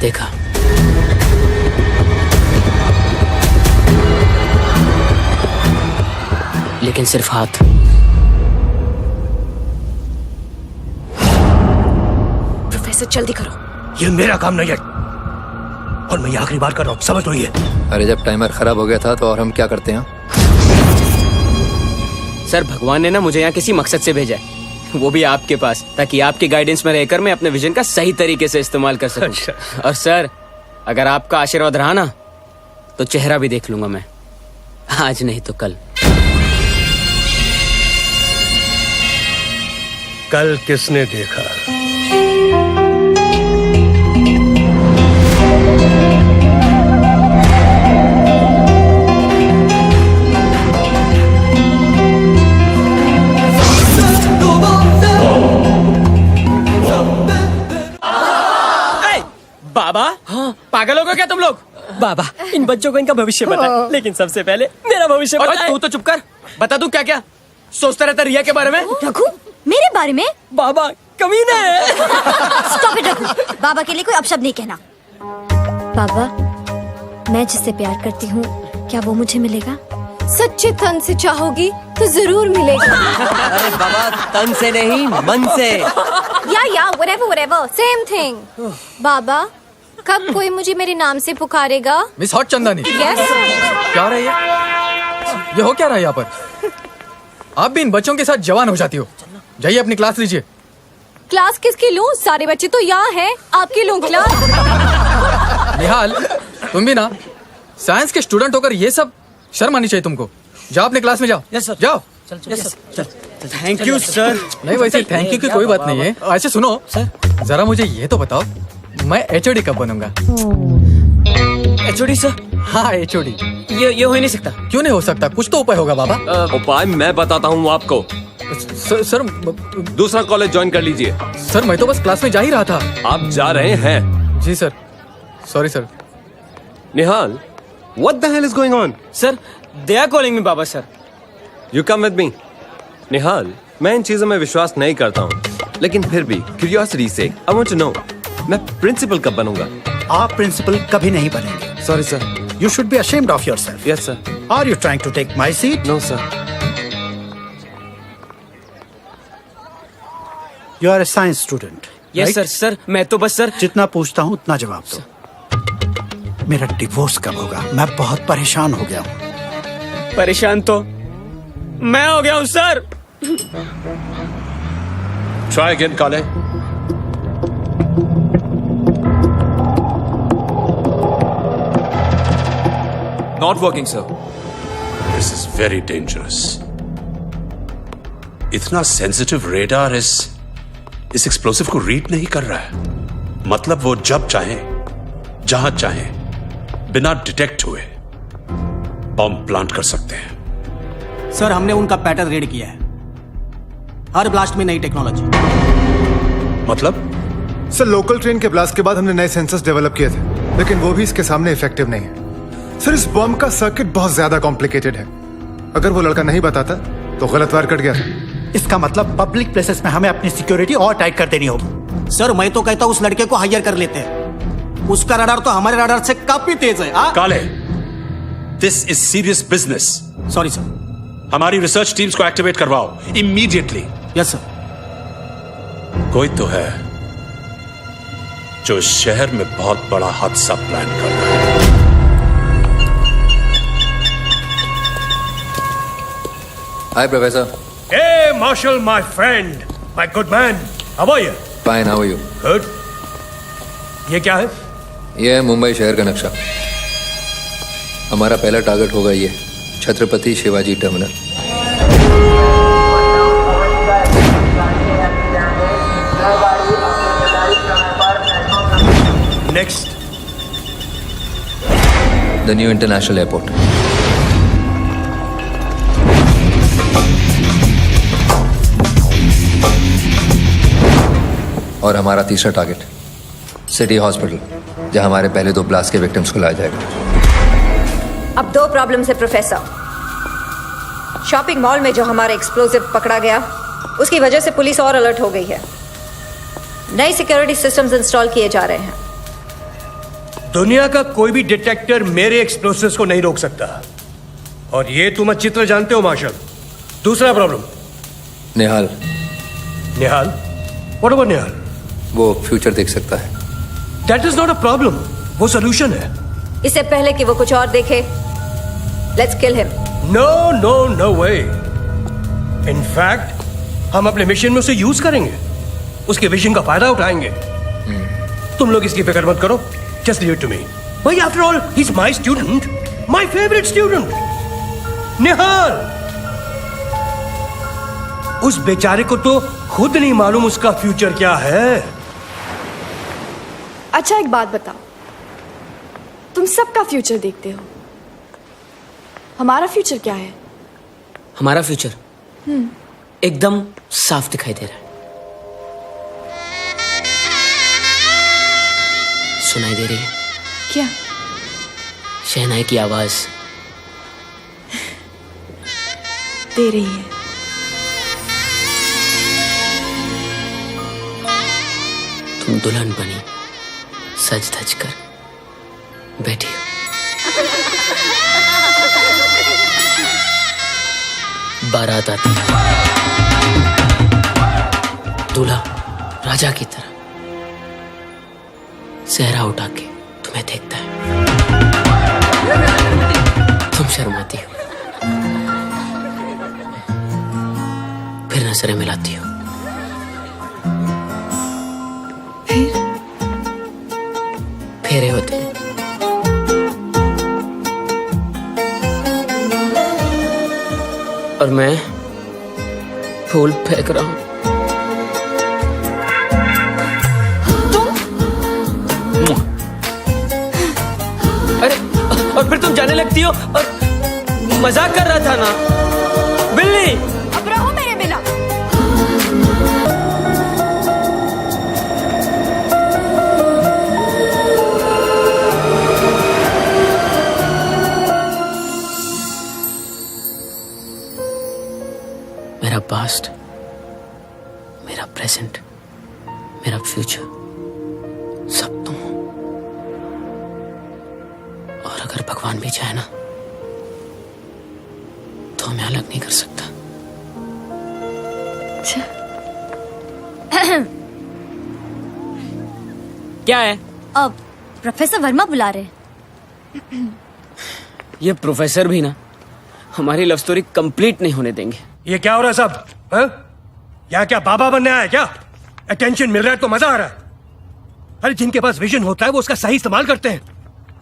देखा। लेकिन सिर्फ हाथ।
प्रोफेसर जल्दी करो।
ये मेरा काम नहीं है और मैं ये आखिरी बार कर रहा हूँ, समझ लो ये।
अरे जब टाइमर खराब हो गया था तो और हम क्या करते हैं?
सर भगवान ने ना मुझे यहाँ किसी मकसद से भेजा है, वो भी आपके पास, ताकि आपके गाइडेंस में रहकर मैं अपने विजन का सही तरीके से इस्तेमाल कर सकूं।
अच्छा।
और सर अगर आपका आशीर्वाद रहा ना तो चेहरा भी देख लूंगा मैं, आज नहीं तो कल।
कल किसने देखा?
बाबा, हाँ पागल हो गए क्या तुम लोग? बाबा इन बच्चों को इनका भविष्य पता है, लेकिन सबसे पहले मेरा भविष्य पता है।
तू तो चुप कर, बता तू क्या क्या सोचता रहता रिया के बारे में?
रघु, मेरे बारे में?
बाबा कमीना है।
स्टॉप इट रघु, बाबा के लिए कोई अपशब्द नहीं कहना। बाबा, मैं जिससे प्यार करती हूँ क्या वो मुझे मिलेगा?
सच्चे तन से चाहोगी तो जरूर मिलेगा।
अरे बाबा तन से नहीं मन से।
या whatever, same thing। बाबा, कब कोई मुझे मेरे नाम से पुकारेगा?
Miss hot Chandni.
Yes।
क्या रहा है ये हो क्या रहा है यहाँ पर? आप भी इन बच्चों के साथ जवान हो जाती हो। जाइए अपनी क्लास लीजिए।
क्लास किसकी लूं? सारे बच्चे तो यहाँ हैं, आपकी लूं क्लास?
निहाल, तुम भी ना साइंस के स्टूडेंट होकर ये सब शर्म आनी चाहिए तुमको। जाओ अपने क्लास में जाओ।
Yes sir.
जाओ।
Thank you sir.
नहीं वैसे थैंक यू की कोई बात नहीं है। ऐसे सुनो जरा मुझे ये तो बताओ, मैं एचओडी कब बनूंगा?
HOD sir?
हाँ एचओडी।
ये हो ही नहीं सकता।
क्यों नहीं हो सकता? कुछ तो उपाय होगा बाबा।
उपाय मैं बताता हूँ आपको।
सर
दूसरा कॉलेज ज्वाइन कर लीजिए।
सर मैं तो बस क्लास में जा ही रहा था।
आप जा रहे हैं?
जी sir, sorry sir.
Nihal, What the hell is going on?
Sir they are calling me baba sir.
You come with me. Nihal, मैं इन चीजों में विश्वास नहीं करता हूँ, लेकिन फिर भी क्यूरियोसिटी से I want to know, मैं प्रिंसिपल कब बनूंगा?
आप प्रिंसिपल कभी नहीं बनेंगे.
Sorry sir.
You should be ashamed of yourself.
Yes sir.
Are you trying to take my seat?
No sir.
You are a science student.
Yes
right?
Sir. Sir मैं तो बस सर
जितना पूछता हूँ उतना जवाब दो. मेरा डिवोर्स कब होगा? मैं बहुत परेशान हो गया हूँ.
परेशान तो मैं हो गया हूँ sir.
Try again, Kale.
Not working, sir.
This is very dangerous. इतना सेंसिटिव रेडार इस एक्सप्लोसिव को रीड नहीं कर रहा है. मतलब वो जब चाहे, जहां चाहे, बिना डिटेक्ट हुए बॉम्ब प्लांट कर सकते हैं.
सर हमने उनका पैटर्न रीड किया है. हर ब्लास्ट में नई टेक्नोलॉजी.
मतलब?
सर लोकल ट्रेन के ब्लास्ट के बाद हमने नए सेंसर्स डेवलप किए थे, लेकिन वो भी इसके सामने इफेक्टिव नहीं है. सर इस बॉम्ब का सर्किट बहुत ज्यादा कॉम्प्लिकेटेड है. अगर वो लड़का नहीं बताता तो गलत वार कट गया.
इसका मतलब पब्लिक प्लेसेस में हमें अपनी सिक्योरिटी और टाइट कर देनी होगी. सर मैं तो कहता हूँ उस लड़के को हायर कर लेते हैं. उसका रडार तो हमारे रडार से काफी तेज है.
काले, this is serious business.
Sorry sir.
हमारी रिसर्च टीम्स को एक्टिवेट करवाओ इमीडिएटली.
Yes sir.
कोई तो है जो शहर में बहुत बड़ा हादसा प्लान कर रहा है.
Hi, Professor.
Hey, Marshall, my friend, my good man. How are you?
Fine, how are you?
Good. ये क्या है?
ये है मुंबई शहर का नक्शा. हमारा पहला टारगेट होगा ये Chhatrapati Shivaji terminal.
Next.
The new international airport. और हमारा तीसरा टारगेट सिटी हॉस्पिटल, जहां हमारे पहले 2 ब्लास्ट के विक्टिम्स को लाया जाएगा.
अब 2 प्रॉब्लम्स है प्रोफेसर. शॉपिंग मॉल में जो हमारा एक्सप्लोसिव पकड़ा गया, उसकी वजह से पुलिस और अलर्ट हो गई है. नए सिक्योरिटी सिस्टम्स इंस्टॉल किए जा रहे हैं.
दुनिया का कोई भी डिटेक्टर मेरे एक्सप्लोसिव्स को नहीं रोक सकता, और ये तुम अच्छी तरह जानते हो मार्शल. दूसरा problem,
Nihal.
Nihal? What about Nihal?
वो फ्यूचर देख सकता है.
That is not a problem. वो सॉल्यूशन है.
इससे पहले कि वो कुछ और देखे, let's kill him.
No no no way. In fact हम अपने मिशन में उसे यूज करेंगे, उसके विजन का फायदा उठाएंगे. तुम लोग इसकी फिक्र मत करो. Just leave it to me. भाई after all he is my student, my favourite student. Nihal, उस बेचारे को तो खुद नहीं मालूम उसका फ्यूचर क्या है.
अच्छा एक बात बताओ, तुम सबका फ्यूचर देखते हो, हमारा फ्यूचर क्या है?
हमारा फ्यूचर एकदम साफ दिखाई दे रहा है. सुनाई दे रही है
क्या?
शहनाई की आवाज
दे रही है.
तुम दुल्हन बनी, सज धज कर बैठी हो. बारात आती है, दूल्हा राजा की तरह सेहरा उठा के तुम्हें देखता है. तुम शर्माती हो, फिर नजरें मिलाती हो. फेरे होते हैं. और मैं फूल फेंक रहा हूं. अरे और फिर तुम जाने लगती हो और मजाक कर रहा था ना बिल्ली.
अब रहो मेरे बिना.
मेरा प्रेजेंट, मेरा फ्यूचर सब तुम हो। और अगर भगवान भी चाहे ना तो हमें अलग नहीं कर सकता। क्या है?
अब प्रोफेसर वर्मा बुला रहे।
ये प्रोफेसर भी ना हमारी लव स्टोरी कंप्लीट नहीं होने देंगे।
ये क्या हो रहा है सब? हाँ? यहाँ क्या बाबा बनने आया क्या? अटेंशन मिल रहा है तो मजा आ रहा है। अरे जिनके पास विजन होता है वो उसका सही इस्तेमाल करते हैं,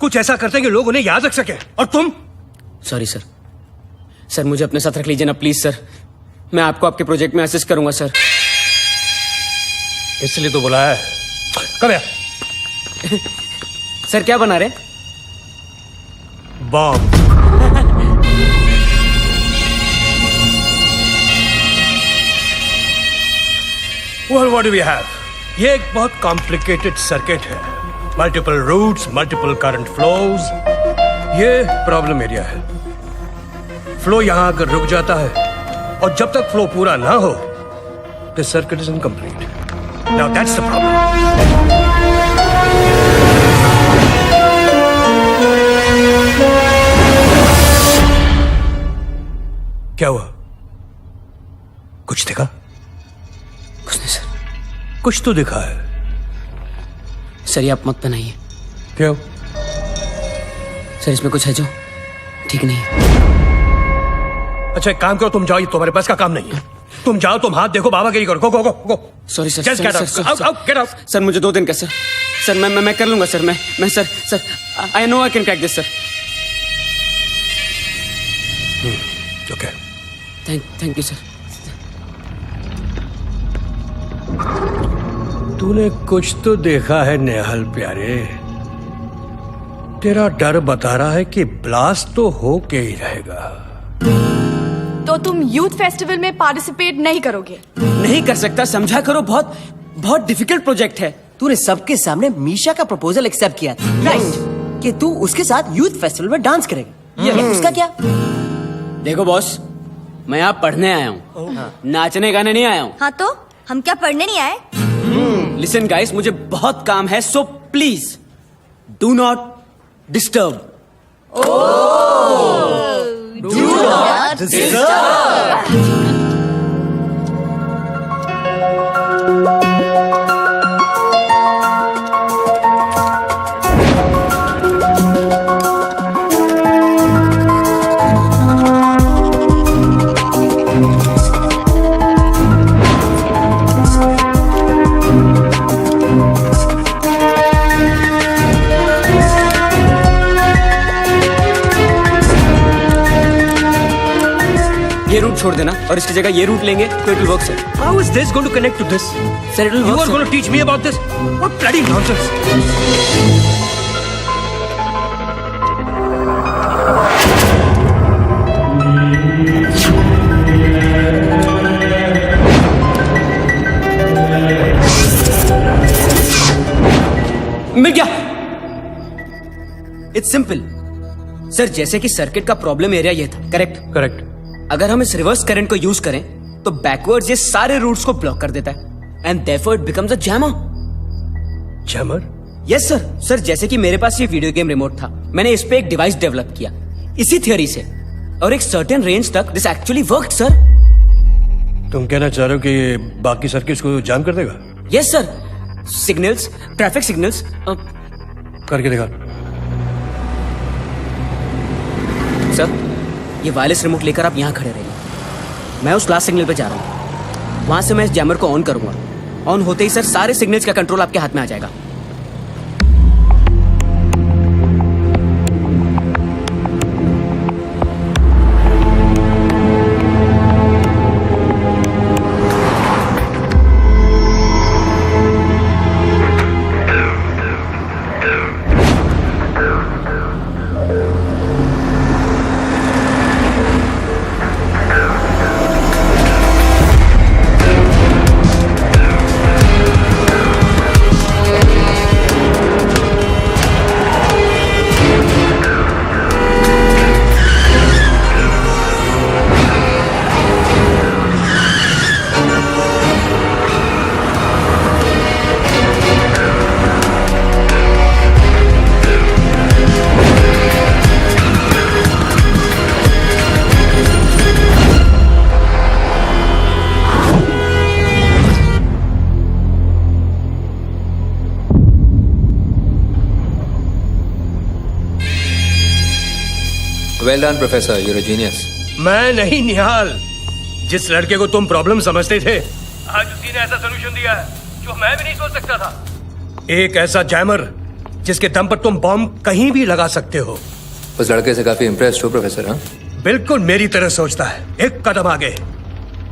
कुछ ऐसा करते हैं कि लोग उन्हें याद रख सके। और तुम?
सॉरी सर, सर मुझे अपने साथ रख लीजिए ना प्लीज सर। मैं आपको आपके प्रोजेक्ट में असिस्ट करूंगा सर।
इसलिए तो बुलाया है। कब यार?
सर क्या बना रहे?
Bomb. Well, what do we have? ये एक बहुत कॉम्प्लिकेटेड सर्किट है, multiple routes, multiple current flows. ये प्रॉब्लम एरिया है। फ्लो यहां आकर रुक जाता है और जब तक फ्लो पूरा ना हो the circuit is incomplete. Now that's the problem. क्या हुआ? कुछ देखा?
कुछ नहीं सर।
कुछ तो दिखा है।
सर ये आप मत बनाइए।
क्यों?
सर इसमें कुछ है जो ठीक नहीं है।
अच्छा एक काम करो, तुम जाओ, ये तुम्हारे पास का काम नहीं है। तुम जाओ, तुम हाथ देखो, बाबा के ही करो। Go go go go.
Sorry sir.
Just get out. Out, out, get out.
Sir मुझे 2 दिन का सर मैं कर लूंगा सर। मैं sir I know I can crack this sir.
Okay,
thank you sir.
तूने कुछ तो देखा है नेहल प्यारे। तेरा डर बता रहा है कि ब्लास्ट तो हो के ही रहेगा।
तो तुम यूथ फेस्टिवल में पार्टिसिपेट नहीं करोगे?
नहीं कर सकता, समझा करो। बहुत डिफिकल्ट प्रोजेक्ट है।
तूने सबके सामने मीशा का प्रपोजल एक्सेप्ट किया था, राइट? कि तू उसके साथ यूथ फेस्टिवल में डांस करेगा। ये उसका क्या?
देखो बॉस, मैं यहाँ पढ़ने आया हूँ, नाचने गाने नहीं आया हूँ।
हाँ तो हम क्या पढ़ने नहीं आए?
लिसन गाइस, मुझे बहुत काम है, so please do not disturb.
Do not disturb.
ये रूट छोड़ देना और इसकी जगह ये रूट लेंगे तो it will work sir.
How is this going to connect to this?
Sir, it will
You
work,
are
sir.
going to teach me about this? What bloody nonsense!
मिल गया। It's simple sir. जैसे कि circuit का problem area ये था, correct?
Correct.
अगर हम इस reverse current को यूज करें तो बैकवर्ड्स ये सारे रूट्स को ब्लॉक कर देता है and therefore it becomes a jammer.
Jammer?
Yes sir. Sir जैसे कि मेरे पास ये वीडियो गेम रिमोट था, मैंने इस पे एक डिवाइस डेवलप किया इसी थ्योरी से, और एक सर्टेन रेंज तक दिस एक्चुअली वर्कड सर।
तुम कहना चाह रहे हो कि ये बाकी सर्किट्स को जाम कर देगा?
Yes sir. Signals, traffic signals.
करके दिखा।
सर ये वायरलेस रिमोट लेकर आप यहाँ खड़े रहिए, मैं उस लास्ट सिग्नल पे जा रहा हूँ। वहां से मैं इस जैमर को ऑन करूंगा। ऑन होते ही सर सारे सिग्नल्स का कंट्रोल आपके हाथ में आ जाएगा।
Well done professor, you're a genius.
मैं नहीं निहाल, जिस लड़के को तुम प्रॉब्लम समझते थे आज उसी ने ऐसा सलूशन दिया है जो मैं भी नहीं सोच सकता था। एक ऐसा जैमर जिसके दम पर तुम बॉम्ब कहीं भी लगा सकते हो।
उस लड़के से काफी इम्प्रेस्ड हो प्रोफेसर। हाँ,
बिल्कुल मेरी तरह सोचता है, एक कदम आगे,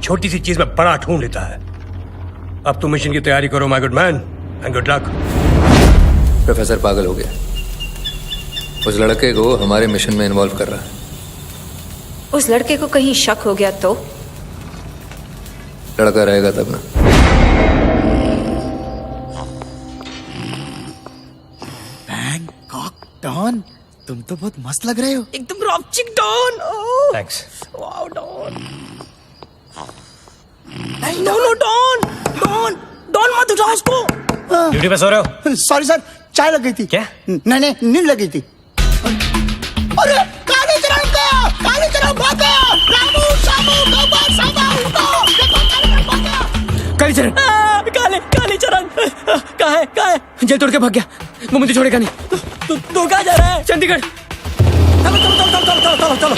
छोटी सी चीज में बड़ा ढूंढ लेता है। अब तुम मिशन की तैयारी करो my good man, and good luck.
Professor पागल हो गया, उस लड़के को हमारे मिशन में इन्वॉल्व कर रहा है।
उस लड़के को कहीं शक हो गया तो?
लड़का रहेगा तब ना।
बैंकॉक डॉन, तुम तो बहुत मस्त लग रहे हो, एकदम rock chick Don.
Thanks.
Wow Don. No no Don, Don Don मत उठाओ उसको।
ड्यूटी पे सो रहे हो?
सॉरी सर, चाय लग गई थी।
क्या?
नहीं, नींद लगी थी। अरे कालीचरण गया, कालीचरण भाग गया। रामू शामू गोपाल सामा उठो, देखो कालीचरण भाग गया।
कालीचरण, कालीचरण कहाँ है? जेल तोड़ के भाग गया, वो मुझे छोड़ेगा नहीं। तू कहाँ जा रहा है? चंडीगढ़। चलो।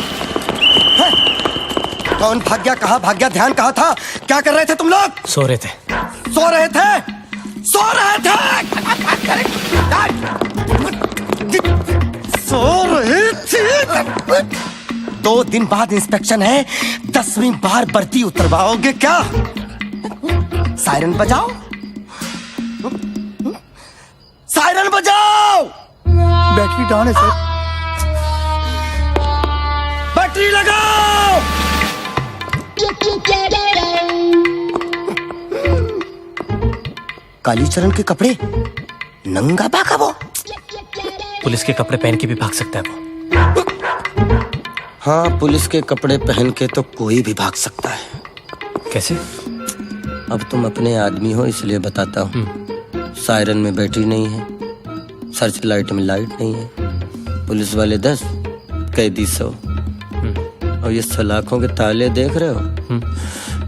कौन भाग गया, कहाँ भाग गया, ध्यान कहाँ था? क्या कर रहे थे तुम लोग?
सो रहे थे।
सो रहे थे? 2 दिन बाद इंस्पेक्शन है, 10वीं बार वर्दी उतरवाओगे क्या? सायरन बजाओ, सायरन बजाओ। बैटरी डाउन है सर। बैटरी लगाओ। कालीचरण के कपड़े नंगा भागा वो।
पुलिस के कपड़े पहन के भी भाग सकता है वो।
हाँ, पुलिस के कपड़े पहन के तो कोई भी भाग सकता है।
कैसे?
अब तुम अपने आदमी हो इसलिए बताता हूँ। सायरन में बैटरी नहीं है, सर्च लाइट में लाइट नहीं है, पुलिस वाले 10, कैदी 100, और ये सलाखों के ताले देख रहे हो,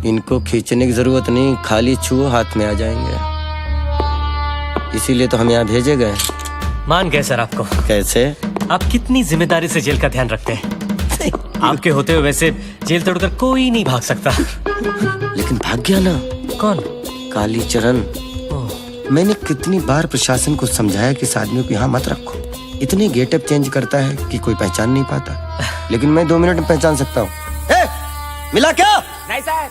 इनको खींचने की जरूरत नहीं, खाली छुओ हाथ में आ जाएंगे। इसीलिए तो हम यहाँ भेजे गए।
मान गए सर आपको।
कैसे?
आप कितनी जिम्मेदारी से जेल का ध्यान रखते हैं। आपके होते हुए वैसे जेल तोड़कर कोई नहीं भाग सकता।
लेकिन भाग गया ना।
कौन?
कालीचरण। मैंने कितनी बार प्रशासन को समझाया कि इस आदमी को यहाँ मत रखो, इतने गेटअप चेंज करता है कि कोई पहचान नहीं पाता, लेकिन मैं 2 मिनट में पहचान सकता हूँ। मिला क्या?
नहीं सर।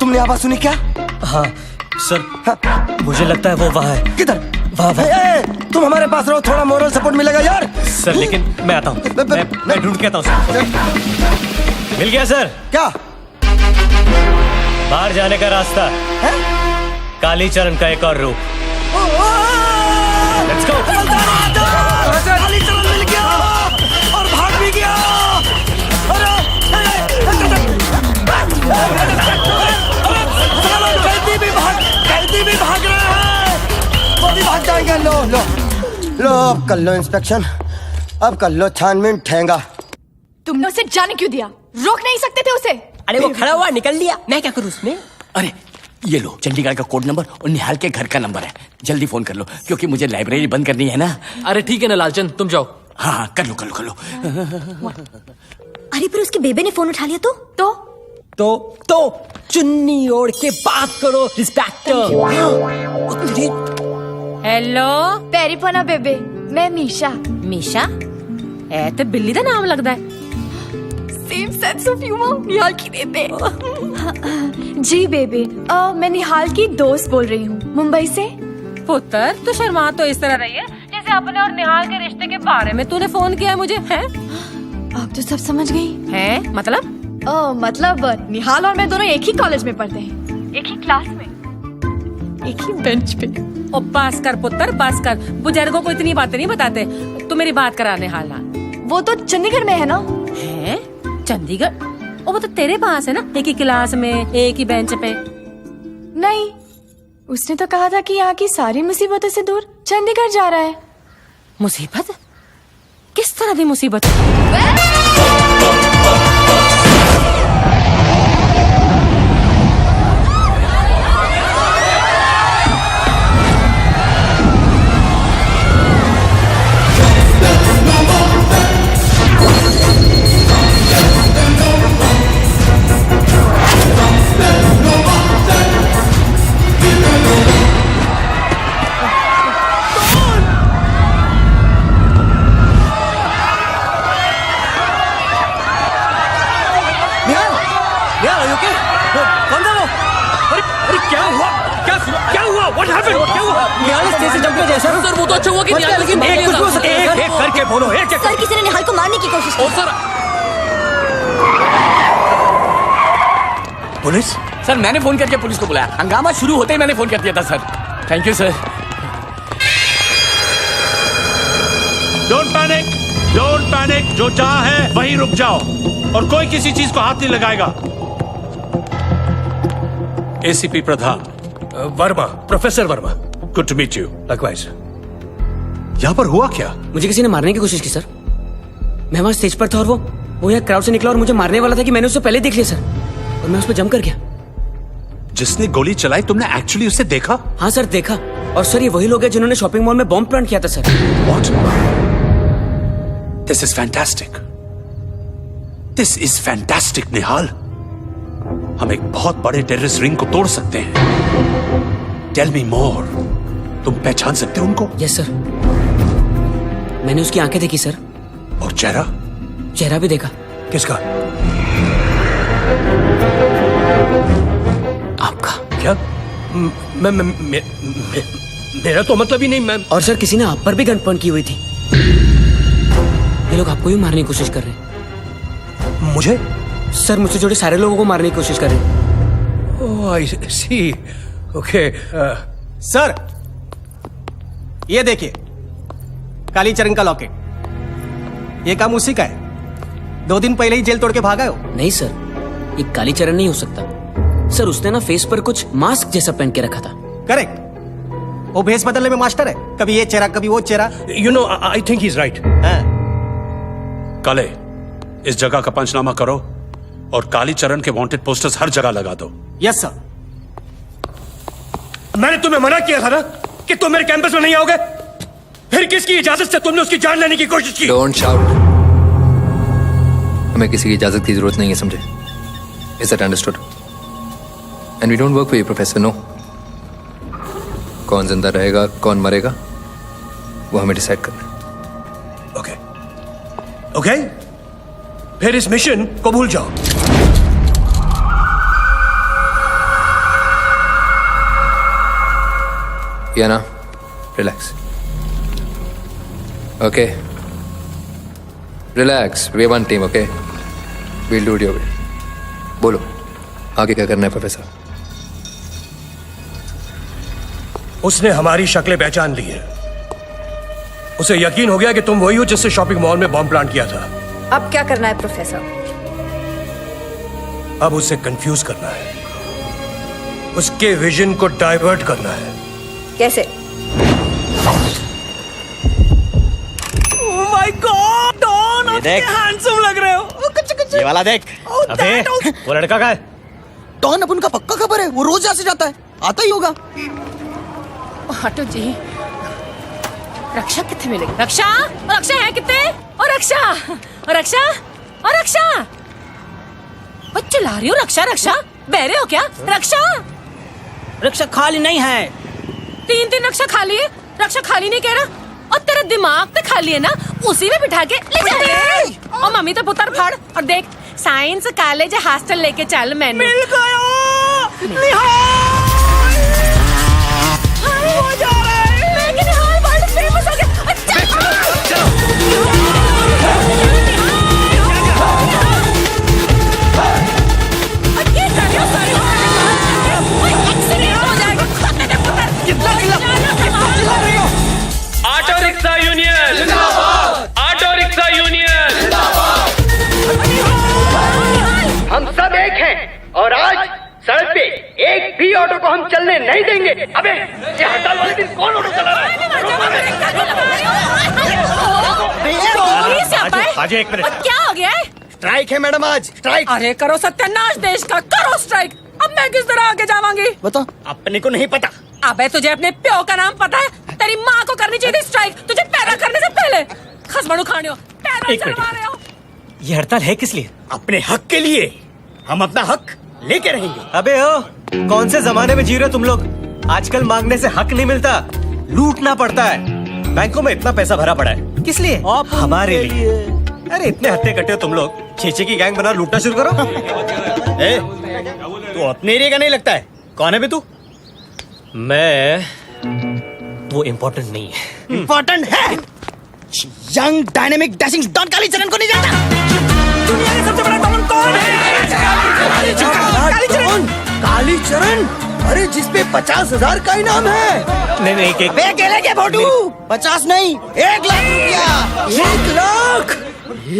तुमने आवाज सुनी क्या?
हाँ सर, हाँ। मुझे लगता है वो वहाँ है।
किधर?
वहाँ।
तुम हमारे पास रहो, थोड़ा मोरल सपोर्ट मिलेगा यार।
सर लेकिन मैं आता हूँ, मैं ढूंढ के आता हूँ सर। मिल गया सर।
क्या?
बाहर जाने का रास्ता, कालीचरण का एक और रूप। Let's go।
कालीचरण मिल गया और भाग भी गया। कैदी भी भाग रहे हैं, वो भी भाग जाएंगे। लो अब कर लो इंस्पेक्शन, अब कर लो छानबीन, ठेंगा।
तुमने उसे जाने क्यों दिया? रोक नहीं सकते थे उसे।
अरे वो खड़ा हुआ, निकल लिया, मैं क्या करूँ उसमें?
अरे ये लो चंडीगढ़ का कोड नंबर और निहाल के घर का नंबर है, जल्दी फोन कर लो क्योंकि मुझे लाइब्रेरी बंद करनी है ना।
अरे ठीक है ना लालचंद, तुम जाओ।
हाँ कर लो।
अरे पर उसके बेबे ने फोन उठा लिया तो
चुन्नी ओढ़ के बात करो, रिस्पेक्ट।
हेलो
पेरीपोना बेबे, मैं मीशा।
मीशा? ए तो बिल्ली का नाम लगता है।
सेम सेंस ऑफ ह्यूमर, निहाल की बेबे। जी बेबे, मैं निहाल की दोस्त बोल रही हूँ, मुंबई से।
पुत्र तू शर्मा तो इस तरह रही है जैसे अपने और निहाल के रिश्ते के बारे में तूने फोन किया मुझे है।
अब तो सब समझ गई
है। मतलब
निहाल और मैं दोनों एक ही कॉलेज में पढ़ते हैं, एक ही क्लास में, एक ही बेंच पे।
ओ पास कर पुत्र, पास कर। बुजुर्गों को इतनी बातें नहीं बताते। तू मेरी बात करा निहाल ना।
वो तो चंडीगढ़ में है ना।
है? चंडीगढ़? वो तो तेरे पास है ना, एक ही क्लास में, एक ही बेंच पे।
नहीं, उसने तो कहा था कि यहाँ की सारी मुसीबतों से दूर चंडीगढ़ जा रहा है।
मुसीबत? किस तरह की मुसीबत?
What happened? क्या हुआ?
निहाल स्टेज से जंप गया सर।
सर वो तो अच्छा हुआ कि निहाल लेकिन
एक कुछ हो सकता है। एक करके बोलो, एक
सर किसी ने निहाल को मारने की कोशिश की।
Sir
police?
सर मैंने फोन करके पुलिस को बुलाया, हंगामा शुरू होते ही मैंने फोन कर दिया था sir. Thank you sir.
Don't panic, जो जहां है वहीं रुक जाओ और कोई किसी चीज को हाथ नहीं लगाएगा। ACP Pradhan
Varma, professor Varma.
Good to meet you.
Likewise. यहाँ पर हुआ क्या?
मुझे किसी ने मारने की कोशिश की सर। मैं वहां स्टेज पर था और वो यहाँ क्राउड से निकला और मुझे मारने वाला था कि मैंने उससे पहले देख लिया सर, और मैं उस पर जंप कर गया।
जिसने गोली चलाई तुमने एक्चुअली उसे देखा?
हाँ सर देखा, और सर ये वही लोग हैं जिन्होंने शॉपिंग मॉल में बॉम्ब प्लांट किया था sir.
What? This is fantastic. This is fantastic, निहाल। हम एक बहुत बड़े टेररिस्ट रिंग को तोड़ सकते हैं। Tell me more. तुम पहचान सकते हो उनको?
यस सर, मैंने उसकी आंखें देखी सर।
और चेहरा?
चेहरा भी देखा।
किसका?
आपका।
क्या? मेरा तो मतलब ही नहीं। मैं
और सर किसी ने आप पर भी गन पॉइंट की हुई थी। ये लोग आपको भी मारने की कोशिश कर रहे हैं।
मुझे?
सर मुझसे जुड़े सारे लोगों को मारने की कोशिश कर रहे हैं।
ओह आई सी। ओके
सर ये देखिए, कालीचरण का लॉकेट। ये काम उसी का है। 2 दिन पहले ही जेल तोड़ के भागा हो।
नहीं सर, ये कालीचरण नहीं हो सकता सर। उसने ना फेस पर कुछ मास्क जैसा पहन के रखा था।
करेक्ट, वो भेस बदलने में मास्टर है। कभी ये चेहरा कभी वो चेहरा।
You know I think he is right.
काले, इस जगह का पंचनामा करो और कालीचरण के वांटेड पोस्टर्स हर जगह लगा दो।
Yes sir.
मैंने तुम्हें मना किया था ना कि तुम मेरे कैंपस में नहीं आओगे। फिर किसकी इजाजत से तुमने उसकी जान लेने की कोशिश की?
Don't shout. हमें किसी की इजाजत की जरूरत नहीं है, समझे? Is that understood? And we don't work for you professor, no. कौन जिंदा रहेगा कौन मरेगा वो हमें डिसाइड करना है।
ओके ओके, फिर इस मिशन को भूल जाओ।
या ना, relax. Okay relax, we one team. Okay we'll do your way. बोलो आगे क्या करना है प्रोफेसर?
उसने हमारी शक्लें पहचान ली है। उसे यकीन हो गया कि तुम वही हो जिससे शॉपिंग मॉल में बॉम्ब प्लांट किया था।
अब क्या करना है प्रोफेसर?
अब उसे कंफ्यूज करना है, उसके विजन को डाइवर्ट करना है।
कैसे?
ओह माय गॉड, डॉन, आप
देख।
हैंडसम लग रहे हो।
ये वाला देख। अबे वो लड़का का है?
डॉन अपन का पक्का खबर है, वो रोज यहाँ से जाता है, आता ही होगा।
हटो जी। रक्षा कितने मिलेगी? रक्षा है कितने? और रक्षा चिल्ला रही हो? रक्षा बहरे हो क्या? रक्षा
खाली नहीं है।
3 रक्षा खाली है। रक्षा खाली नहीं कह रहा, और तेरा दिमाग तो खाली है ना, उसी में बिठा के ले जा। और मम्मी तो पुतर फाड़। और देख, साइंस कॉलेज हॉस्टल लेके चल। मैंने
मिल गया।
हो जा रहा है। लेकिन निहाल वर्ल्ड फेमस हो गया। अच्छा
ऑटो रिक्शा यूनियन जिंदाबाद। ऑटो रिक्शा यूनियन जिंदाबाद।
हम सब एक हैं और आज सड़क पे एक भी ऑटो को हम चलने नहीं देंगे। अबे ये हड़ताल वाले दिन कौन ऑटो चला रहा है?
आज एक मिनट।
क्या हो गया है?
स्ट्राइक है मैडम, आज स्ट्राइक।
अरे करो सत्यानाश देश का, करो स्ट्राइक। अब मैं किस तरह आगे जावांगी?
बता।
अपने को नहीं पता।
अबे तुझे अपने प्यो का नाम पता है? तेरी माँ को करनी चाहिए थी स्ट्राइक, तुझे पैदा करने से पहले। खसबड़ू खाने हो, पैदा चढ़वा रहे हो।
ये हड़ताल है किस लिए?
अपने हक के लिए। हम अपना हक लेके रहेंगे।
अबे ओ, कौन से जमाने में जी रहे हो तुम लोग? आजकल मांगने से हक नहीं मिलता, लूटना पड़ता है। बैंकों में इतना पैसा भरा पड़ा है, किस लिए? हमारे लिए। अरे इतने हत्ते कट्टे हो तुम लोग, छीछे की गैंग बना लूटना शुरू करो।
तू अपने एरिया का नहीं लगता है। कौन है बे तू?
मैं वो इम्पोर्टेंट नहीं है।
इम्पोर्टेंट है। Young dynamic dashing don Kalicharan को नहीं जानता? दुनिया का सबसे बड़ा डॉन कौन है? कालीचरण। कालीचरण? अरे जिसपे 50,000 का इनाम है।
नहीं नहीं
बे केले के फोटू 50 नहीं 1 लाख रुपया। 1 लाख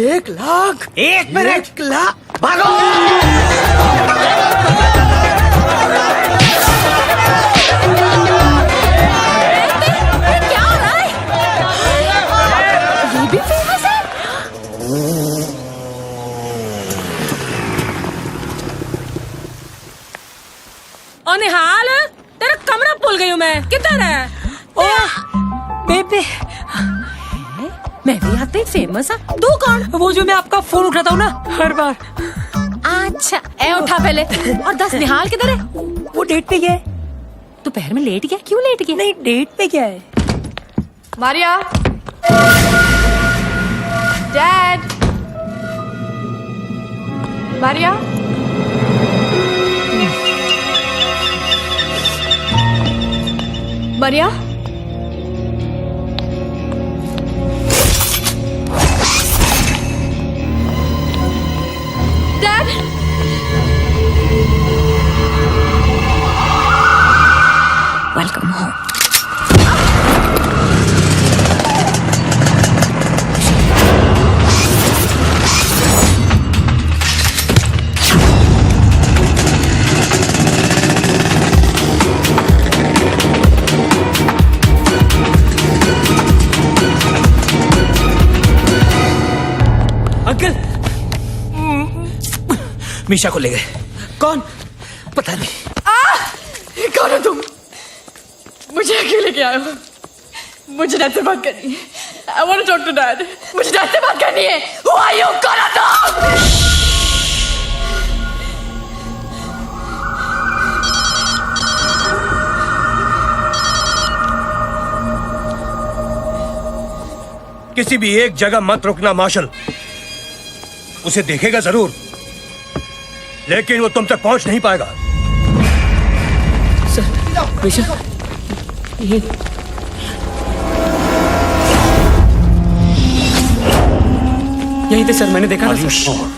1 लाख 1 मिनट 1 लाख भागो।
क्या हो रहा है? ये भी फेमस है?
और निहाल तेरा कमरा भूल गई हूँ मैं। किधर है? ओह बेबे, मैं भी यहाँ पे फेमस हूँ। तू कौन? वो जो मैं आपका फोन उठाता हूँ ना हर बार। अच्छा ए उठा पहले। और 10 निहाल किधर है? वो डेट पे गया है। दोपहर में लेट गया? क्यों लेट गया? नहीं डेट पे गया है।
Maria? Dad? Maria? Maria? Dad?
Welcome home.
Uncle Misha को ले गए। कौन? पता नहीं।
कौन हो तुम? मुझे अकेले क्या आए हो? मुझे डैड से बात करनी है। I want to talk to Dad. मुझे डैड से बात करनी है। Who are you? कौन हो तुम?
किसी भी एक जगह मत रुकना मार्शल। उसे देखेगा जरूर, लेकिन वो तुम तक पहुंच नहीं पाएगा।
सर मीशा ये यहीं थे सर, मैंने देखा ना सर।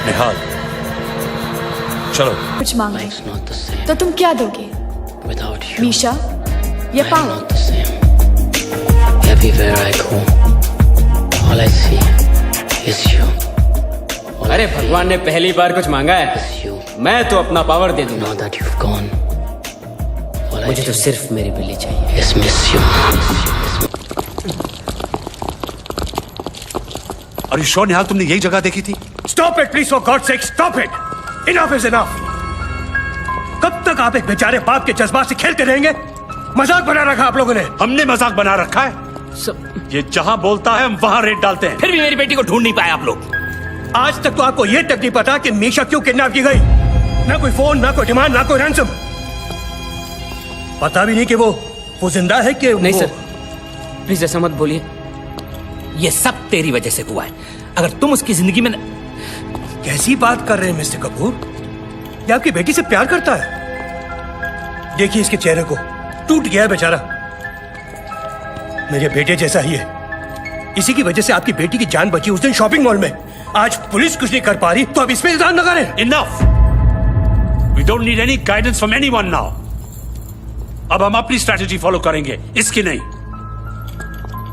निहाल चलो।
कुछ मांगो तो तुम क्या दोगे? मीशा या power?
Everywhere I go, all I see is you.
अरे भगवान ने पहली बार कुछ मांगा है, मैं तो अपना पावर दे दूंगा।
That you've gone. मुझे तो सिर्फ मेरी बिल्ली चाहिए। Yes, miss you.
अरे श्योर निहाल, तुमने यही जगह देखी थी?
Stop it, please, for God's sake, stop it! Enough is enough! कब तक आप एक बेचारे बाप के जज्बात से खेलते रहेंगे? मजाक बना रखा आप लोगों ने।
हमने मजाक बना रखा है? ये जहां बोलता है हम वहां रेड डालते हैं।
फिर भी मेरी बेटी को ढूंढ नहीं पाए आप लोग।
आज तक तो आपको यह तक नहीं पता कि मीशा क्यों किडनैप की गई। ना कोई फोन, ना कोई डिमांड, ना कोई रैंसम। पता भी नहीं कि वो जिंदा है कि
नहीं सर, प्लीज ऐसा मत बोलिए।
ये सब तेरी वजह से हुआ है। अगर तुम उसकी जिंदगी में
कैसी बात कर रहे हैं मिस्टर कपूर? ये आपकी बेटी से प्यार करता है। देखिए इसके चेहरे को, टूट गया है बेचारा। मेरे बेटे जैसा ही है। इसी की वजह से आपकी बेटी की जान बची उस दिन शॉपिंग मॉल में। आज पुलिस कुछ नहीं कर पा रही तो अब इसमें इल्जाम लगा रहे हैं।
Enough! We don't need any guidance from anyone now. अब हम अपनी स्ट्रैटेजी फॉलो करेंगे, इसकी नहीं।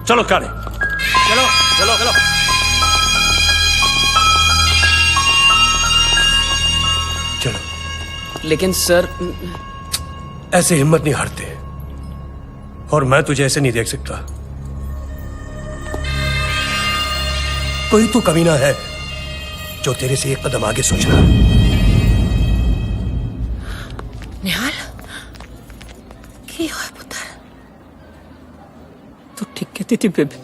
चलो करें। चलो चलो चलो।
चलो।
लेकिन सर,
ऐसे हिम्मत नहीं हारते, और मैं तुझे ऐसे नहीं देख सकता। कोई तो कमीना है जो तेरे से एक कदम आगे सोच रहा।
निहाल की हो पुत्र?
तो ठीक कहती थी बेबी,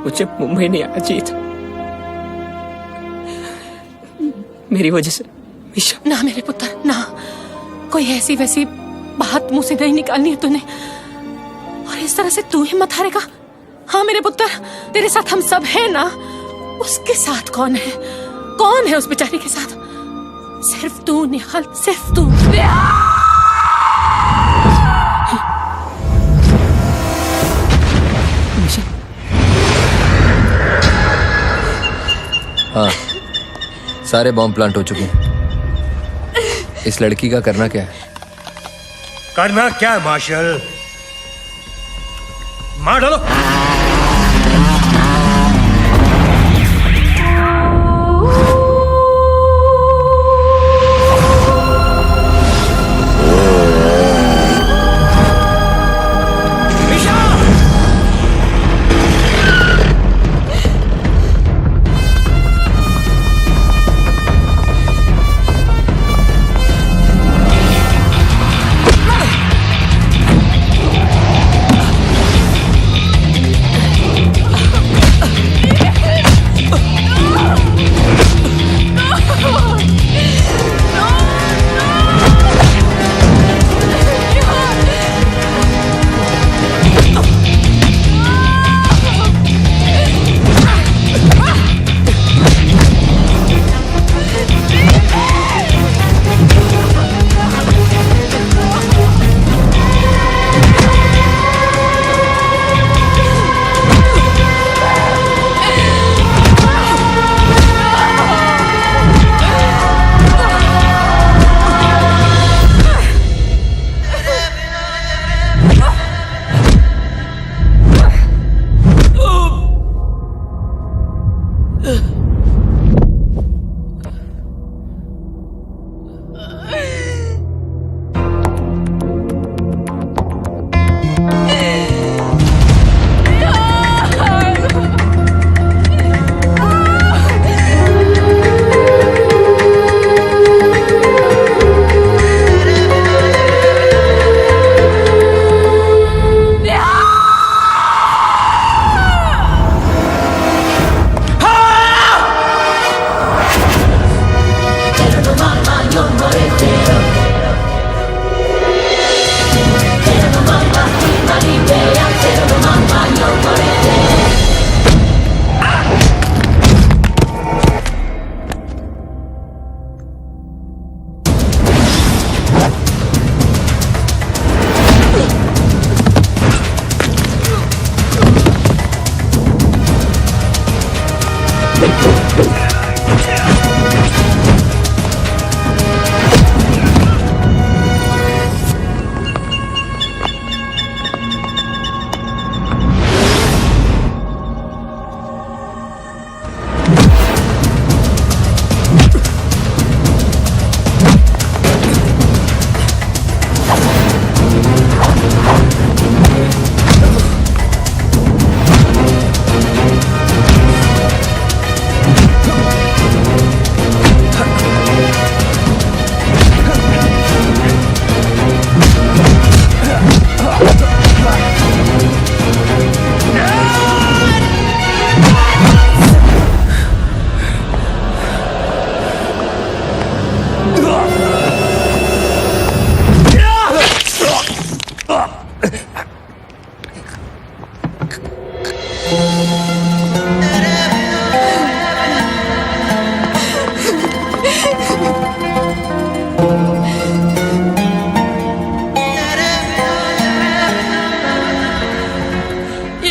मुझे मुंबई नहीं आना चाहिए था, मेरी वजह से। मिशा,
ना मेरे पुत्र ना, कोई ऐसी वैसी बात मुंह से नहीं निकालनी है तूने, और इस तरह से तू हिम्मत हारेगा? हाँ मेरे पुत्र, तेरे साथ हम सब हैं ना। उसके साथ कौन है? कौन है उस बेचारी के साथ? सिर्फ तू निहाल, सिर्फ तू।
हाँ, सारे बॉम्ब प्लांट हो चुके हैं। इस लड़की का करना क्या है?
करना क्या है मार्शल? मार डालो।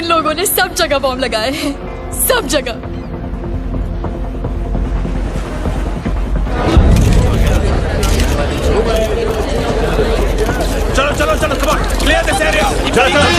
लोगों ने सब जगह बॉम्ब लगाए हैं, सब जगह।
चलो चलो चलो, come on, clear this area. चलो चलो।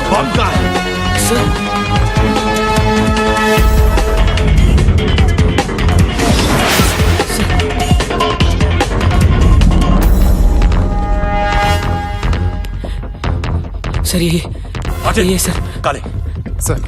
बम कहाँ है? सर
सर, ये
ये सर काले
सर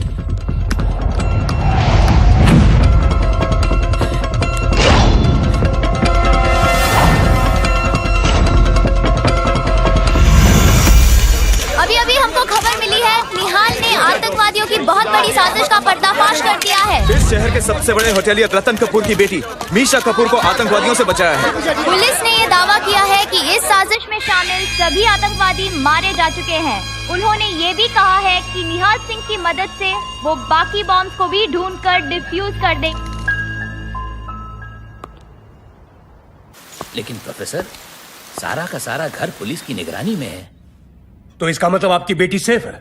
अभी अभी हमको खबर मिली है निहाल ने आतंकवादियों की बहुत बड़ी साजिश का पर्दाफाश कर दिया है।
इस शहर के सबसे बड़े होटेलियर रतन कपूर की बेटी मीशा कपूर को आतंकवादियों से बचाया है।
पुलिस ने ये दावा किया है कि इस साजिश में शामिल सभी आतंकवादी मारे जा चुके हैं। उन्होंने ये भी कहा है कि निहाल सिंह की मदद से वो बाकी बॉम्ब को भी ढूंढकर डिफ्यूज कर दें।
लेकिन प्रोफेसर, सारा का सारा घर पुलिस की निगरानी में है।
तो इसका मतलब आपकी बेटी सेफ है?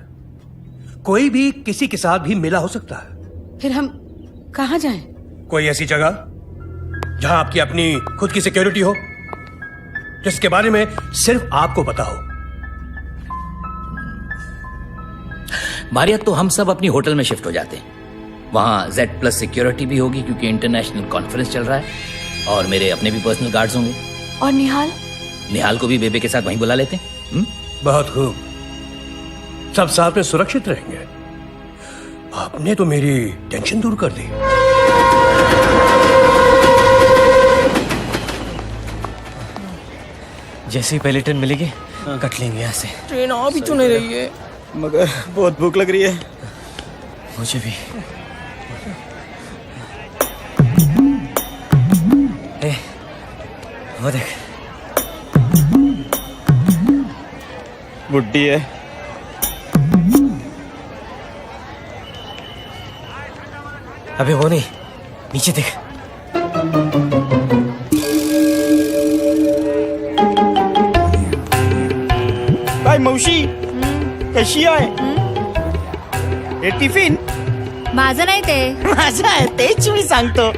कोई भी किसी के साथ भी मिला हो सकता है।
फिर हम कहाँ जाएं?
कोई ऐसी जगह जहां आपकी अपनी खुद की सिक्योरिटी हो, जिसके बारे में सिर्फ आपको पता हो।
मारिया, तो हम सब अपनी होटल में शिफ्ट हो जाते हैं। वहां Z+ सिक्योरिटी भी होगी क्योंकि इंटरनेशनल कॉन्फ्रेंस चल रहा है और मेरे अपने भी पर्सनल गार्ड्स होंगे।
और निहाल?
निहाल को भी बेबे के साथ वहीं बुला लेते हैं।
बहुत खूब, सब साथ में सुरक्षित रहेंगे। आपने तो मेरी टेंशन दूर कर दी।
जैसे ही पहली ट्रेन मिलेगी कट लेंगे यहाँ से।
ट्रेन आ भी तो नहीं रही है, मगर बहुत भूख लग रही है।
मुझे भी। वो देख,
बुड्ढी है।
अबे वो नहीं, नीचे देख।
काय मावशी कशी आहे? हे टिफिन
माझं नाही ते.
माझं आहे, तेच मी सांगतो.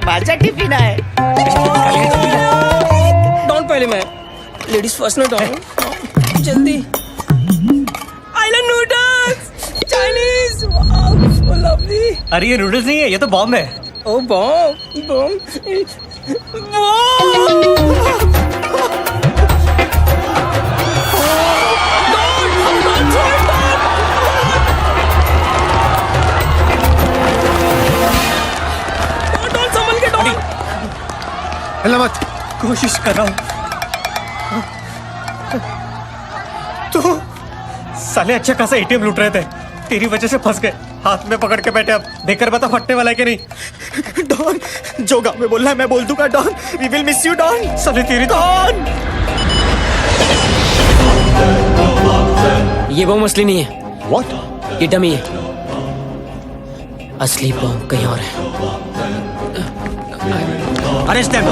माझा टिफिन आहे. डॉन पहले मैं लेडीज फर्स्ट में डॉन जल्दी. Island noodles Chinese, wow so lovely.
अरे ये नूडल्स नहीं है, ये तो बॉम्ब है.
ओ बॉम्ब बॉम्ब.
हिलना मत.
कोशिश कर रहा हूँ. तो साले अच्छा खासा एटीएम लूट रहे थे, तेरी वजह से फंस गए. हाथ में पकड़ के बैठे. अब देखकर बता फटने वाला है कि नहीं.
डॉन, जो गाँव में बोलना है मैं बोल दूंगा. Don, we will miss you. Don,
साले तेरी
डॉन.
ये बम असली नहीं है.
What?
ये डमी है. असली बम कहीं और है.
Arrest them.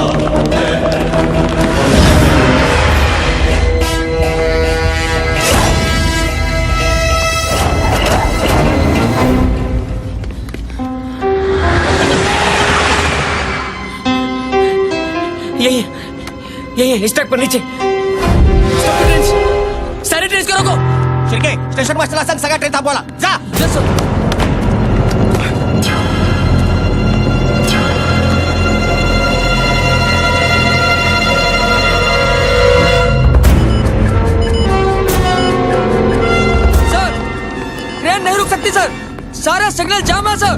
यही है इस ट्रक पर नीचे. सारे ट्रेन को रोको.
शिरके, स्टेशन मास्टरला सांग सगळ्या ट्रेन थांबवायला. जा.
सर, ट्रेन नहीं रुक सकती सर. सारा सिग्नल जाम है सर.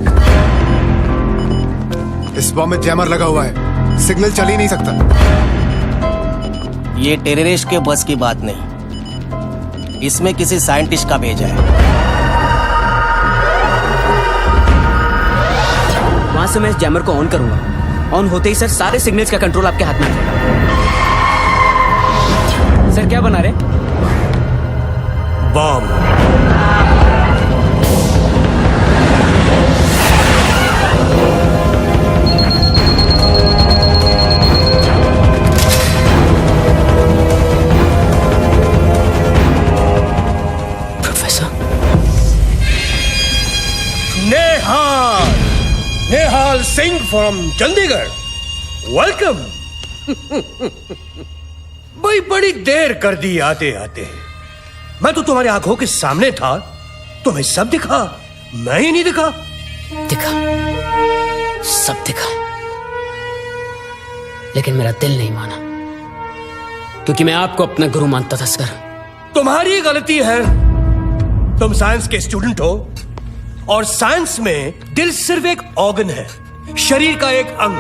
इस बॉम्ब में जैमर लगा हुआ है, सिग्नल चल ही नहीं सकता.
ये टेररिस्ट के बस की बात नहीं, इसमें किसी साइंटिस्ट का भेजा है.
वहां से मैं इस जैमर को ऑन करूंगा. ऑन होते ही सर सारे सिग्नल्स का कंट्रोल आपके हाथ में है. सर क्या बना रहे?
Bomb. Nehal Singh from Chandigarh, welcome. भाई बड़ी देर कर दी आते आते. मैं तो तुम्हारी आंखों के सामने था, तुम्हें सब दिखा, मैं ही नहीं दिखा.
दिखा, सब दिखा, लेकिन मेरा दिल नहीं माना, क्योंकि मैं आपको अपना गुरु मानता था सर.
तुम्हारी गलती है तुम साइंस के स्टूडेंट हो और साइंस में दिल सिर्फ एक ऑर्गन है, शरीर का एक अंग।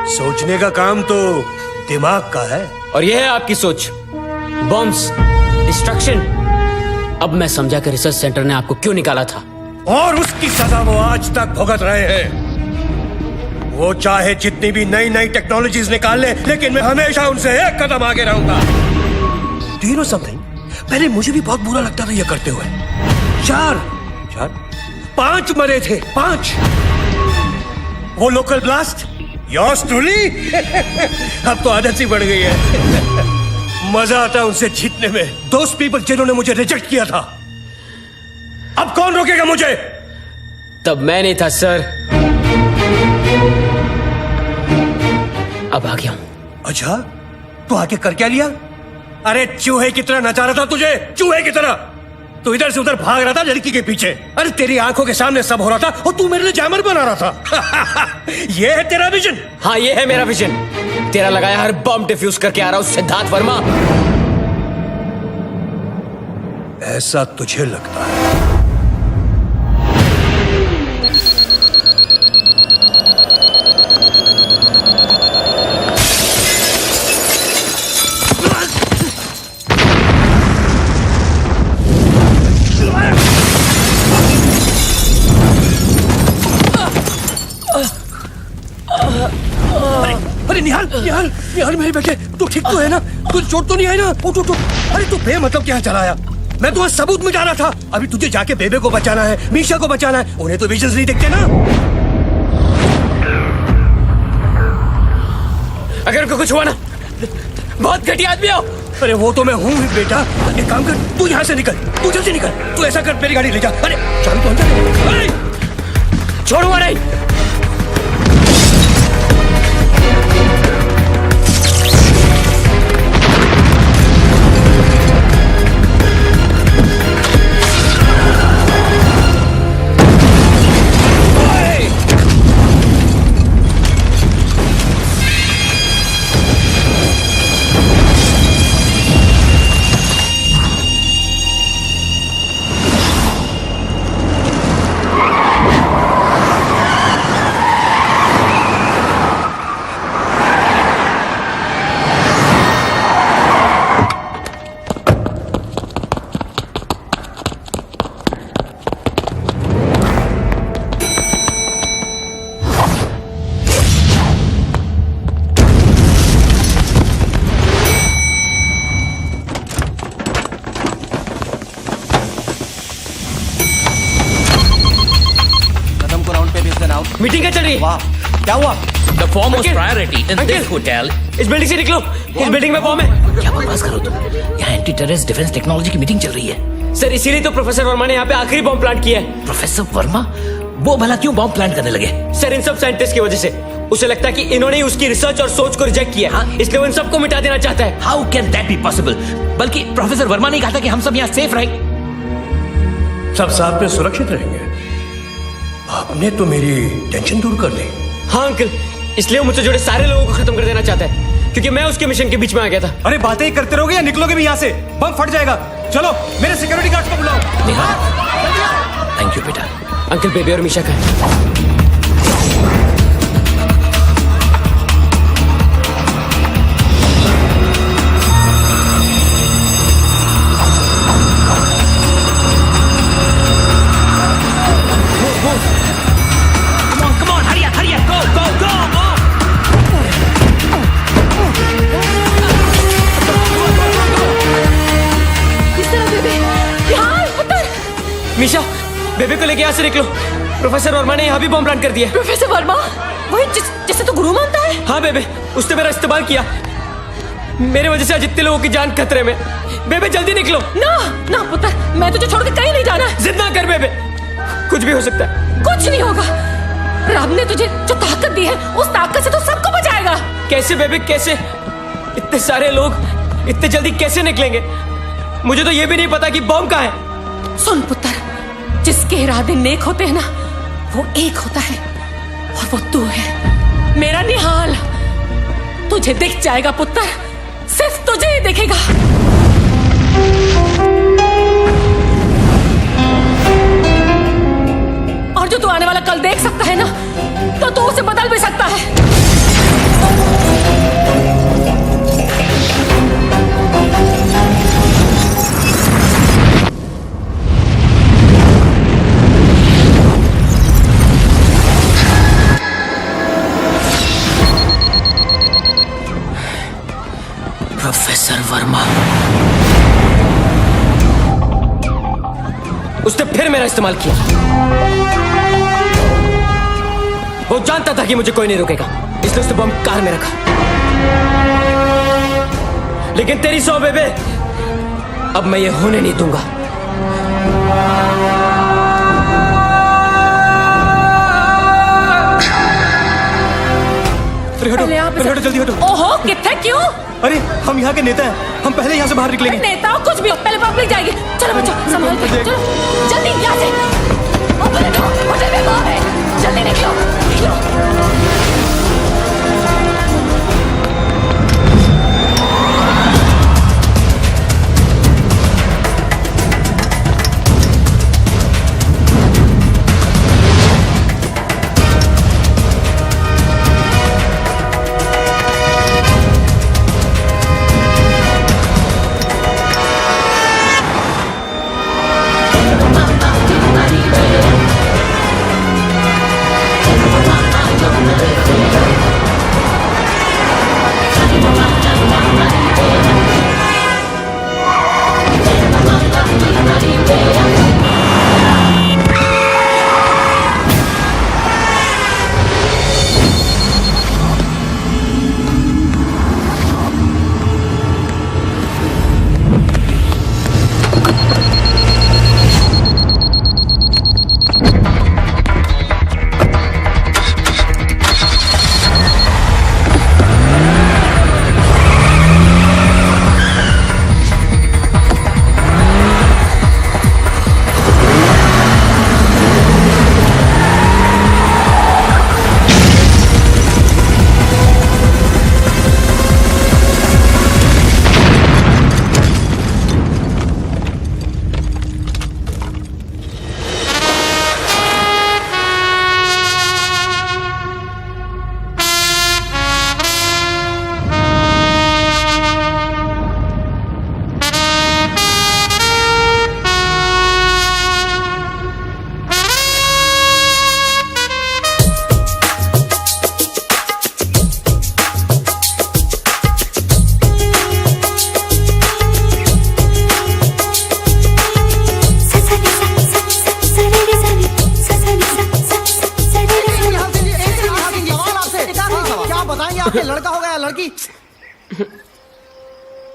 सोचने का काम तो दिमाग का है।
और यह है आपकी सोच, बॉम्ब्स, डिस्ट्रक्शन। अब मैं समझा कि रिसर्च सेंटर ने आपको क्यों निकाला था।
और उसकी सजा वो आज तक भुगत रहे हैं। वो चाहे जितनी भी नई नई टेक्नोलॉजीज निकाल ले, लेकिन मैं हमेशा उनसे एक कदम आगे रहूंगा। Do you know something? पहले मुझे भी बहुत बुरा लगता था ये करते हुए। 5 मरे थे, 5। वो लोकल ब्लास्ट, योर्स ट्रूली। अब तो आदत सी बढ़ गई है। मजा आता है उनसे जीतने में। दोज पीपल जिन्होंने मुझे रिजेक्ट किया था, अब कौन रोकेगा मुझे?
तब मैं नहीं था सर, अब आ गया हूं।
अच्छा, तू आके कर क्या लिया? अरे चूहे की तरह नचा रहा था तुझे, चूहे की तरह। तू इधर से उधर भाग रहा था लड़की के पीछे। अरे तेरी आंखों के सामने सब हो रहा था और तू मेरे लिए जैमर बना रहा था। ये है तेरा विजन?
हाँ, ये है मेरा विजन। तेरा लगाया हर बम डिफ्यूज करके आ रहा हूं सिद्धार्थ वर्मा।
ऐसा तुझे लगता है? अरे निहाल, निहाल, निहाल मेरे बेटे, तू ठीक तो है ना? तुझे चोट तो नहीं आई ना? उठ उठ उठ। अरे तू बेमतलब क्या चलाया? मैं तुम्हें सबूत मिटा रहा था। अभी तुझे जाके बेबे को बचाना है, मीशा को बचाना है। उन्हें तो विजन्स नहीं दिखते ना।
अगर उनको कुछ हुआ ना, बहुत घटिया आदमी हो।
अरे वो तो मैं हूँ ही बेटा। एक काम कर, तू यहाँ से निकल, तू जल्दी निकल। तू ऐसा कर, मेरी गाड़ी ले जा। अरे चाबी तो अंदर है।
छोड़ूंगा नहीं। मीटिंग क्या चल रही है?
वाह, क्या हुआ?
The foremost priority in this hotel.
इस बिल्डिंग से निकलो। इस बिल्डिंग में बॉम्ब है।
क्या बकवास करो तुम? यहाँ एंटी टेररिस्ट डिफेंस टेक्नोलॉजी की मीटिंग चल रही है।
सर, इसीलिए तो प्रोफेसर वर्मा ने यहाँ पे आखिरी बॉम्ब प्लांट किया है।
प्रोफेसर वर्मा? वो भला क्यों बॉम्ब प्लांट करने लगे?
सर, इन सब साइंटिस्ट की वजह से। उसे लगता है कि इन्होंने ही उसकी रिसर्च और सोच को रिजेक्ट किया, इसलिए वो इन सबको मिटा देना चाहता है।
How can that be possible? बल्कि प्रोफेसर वर्मा ने कहा था कि हम सब यहाँ सेफ रहेंगे।
सब साथ में सुरक्षित रहेंगे। आपने तो मेरी टेंशन दूर कर दी।
हाँ अंकल, इसलिए वो मुझसे जुड़े सारे लोगों को खत्म कर देना चाहता है, क्योंकि मैं उसके मिशन के बीच में आ गया था।
अरे बातें ही करते रहोगे या निकलोगे भी यहाँ से? बम फट जाएगा। चलो मेरे सिक्योरिटी गार्ड को बुलाओ।
थैंक यू बेटा।
अंकल, बेबी और मीशा का है। मीशा, बेबी को लेके यहाँ से निकलो। प्रोफेसर वर्मा ने यहाँ भी बॉम्ब प्लांट कर दिया।
प्रोफेसर वर्मा? वही जिसे तो गुरु मानता है?
हाँ बेबे, उसने मेरा इस्तेमाल किया। मेरे वजह से आज इतने लोगों की जान खतरे में। बेबे जल्दी निकलो।
ना ना पुत्र, मैं तुझे छोड़ के कहीं नहीं जाना।
जिद ना कर बेबे, कुछ भी हो सकता है।
कुछ नहीं होगा। रब ने तुझे जो ताकत दी है, उस ताकत से तो सबको बचाएगा।
कैसे बेबे, कैसे? इतने सारे लोग इतने जल्दी कैसे निकलेंगे? मुझे तो ये भी नहीं पता कि बॉम्ब कहाँ है।
सुन पुत्र, जिसके इरादे नेक होते हैं ना, वो एक होता है, और वो तू है, मेरा निहाल। तुझे दिख जाएगा पुत्र, सिर्फ तुझे ही दिखेगा। कल देख सकता है ना, तो तू उसे बदल भी सकता है।
प्रोफेसर वर्मा, उसने फिर मेरा इस्तेमाल किया। वो जानता था कि मुझे कोई नहीं रोकेगा, इसलिए उसने बम कार में रखा। लेकिन तेरी सौ बेबे, अब मैं ये होने नहीं दूंगा।
हटो, जल्दी हटो। ओहो, कितने क्यों?
अरे हम यहाँ के नेता हैं, हम पहले यहाँ से बाहर निकलेंगे।
नेता हो कुछ भी हो, पहले पब्लिक जाएगी। चलो बच्चों, संभाल के चलो, जल्दी यहाँ से। होटल में बाहर है, जल्दी निकलो, निकलो।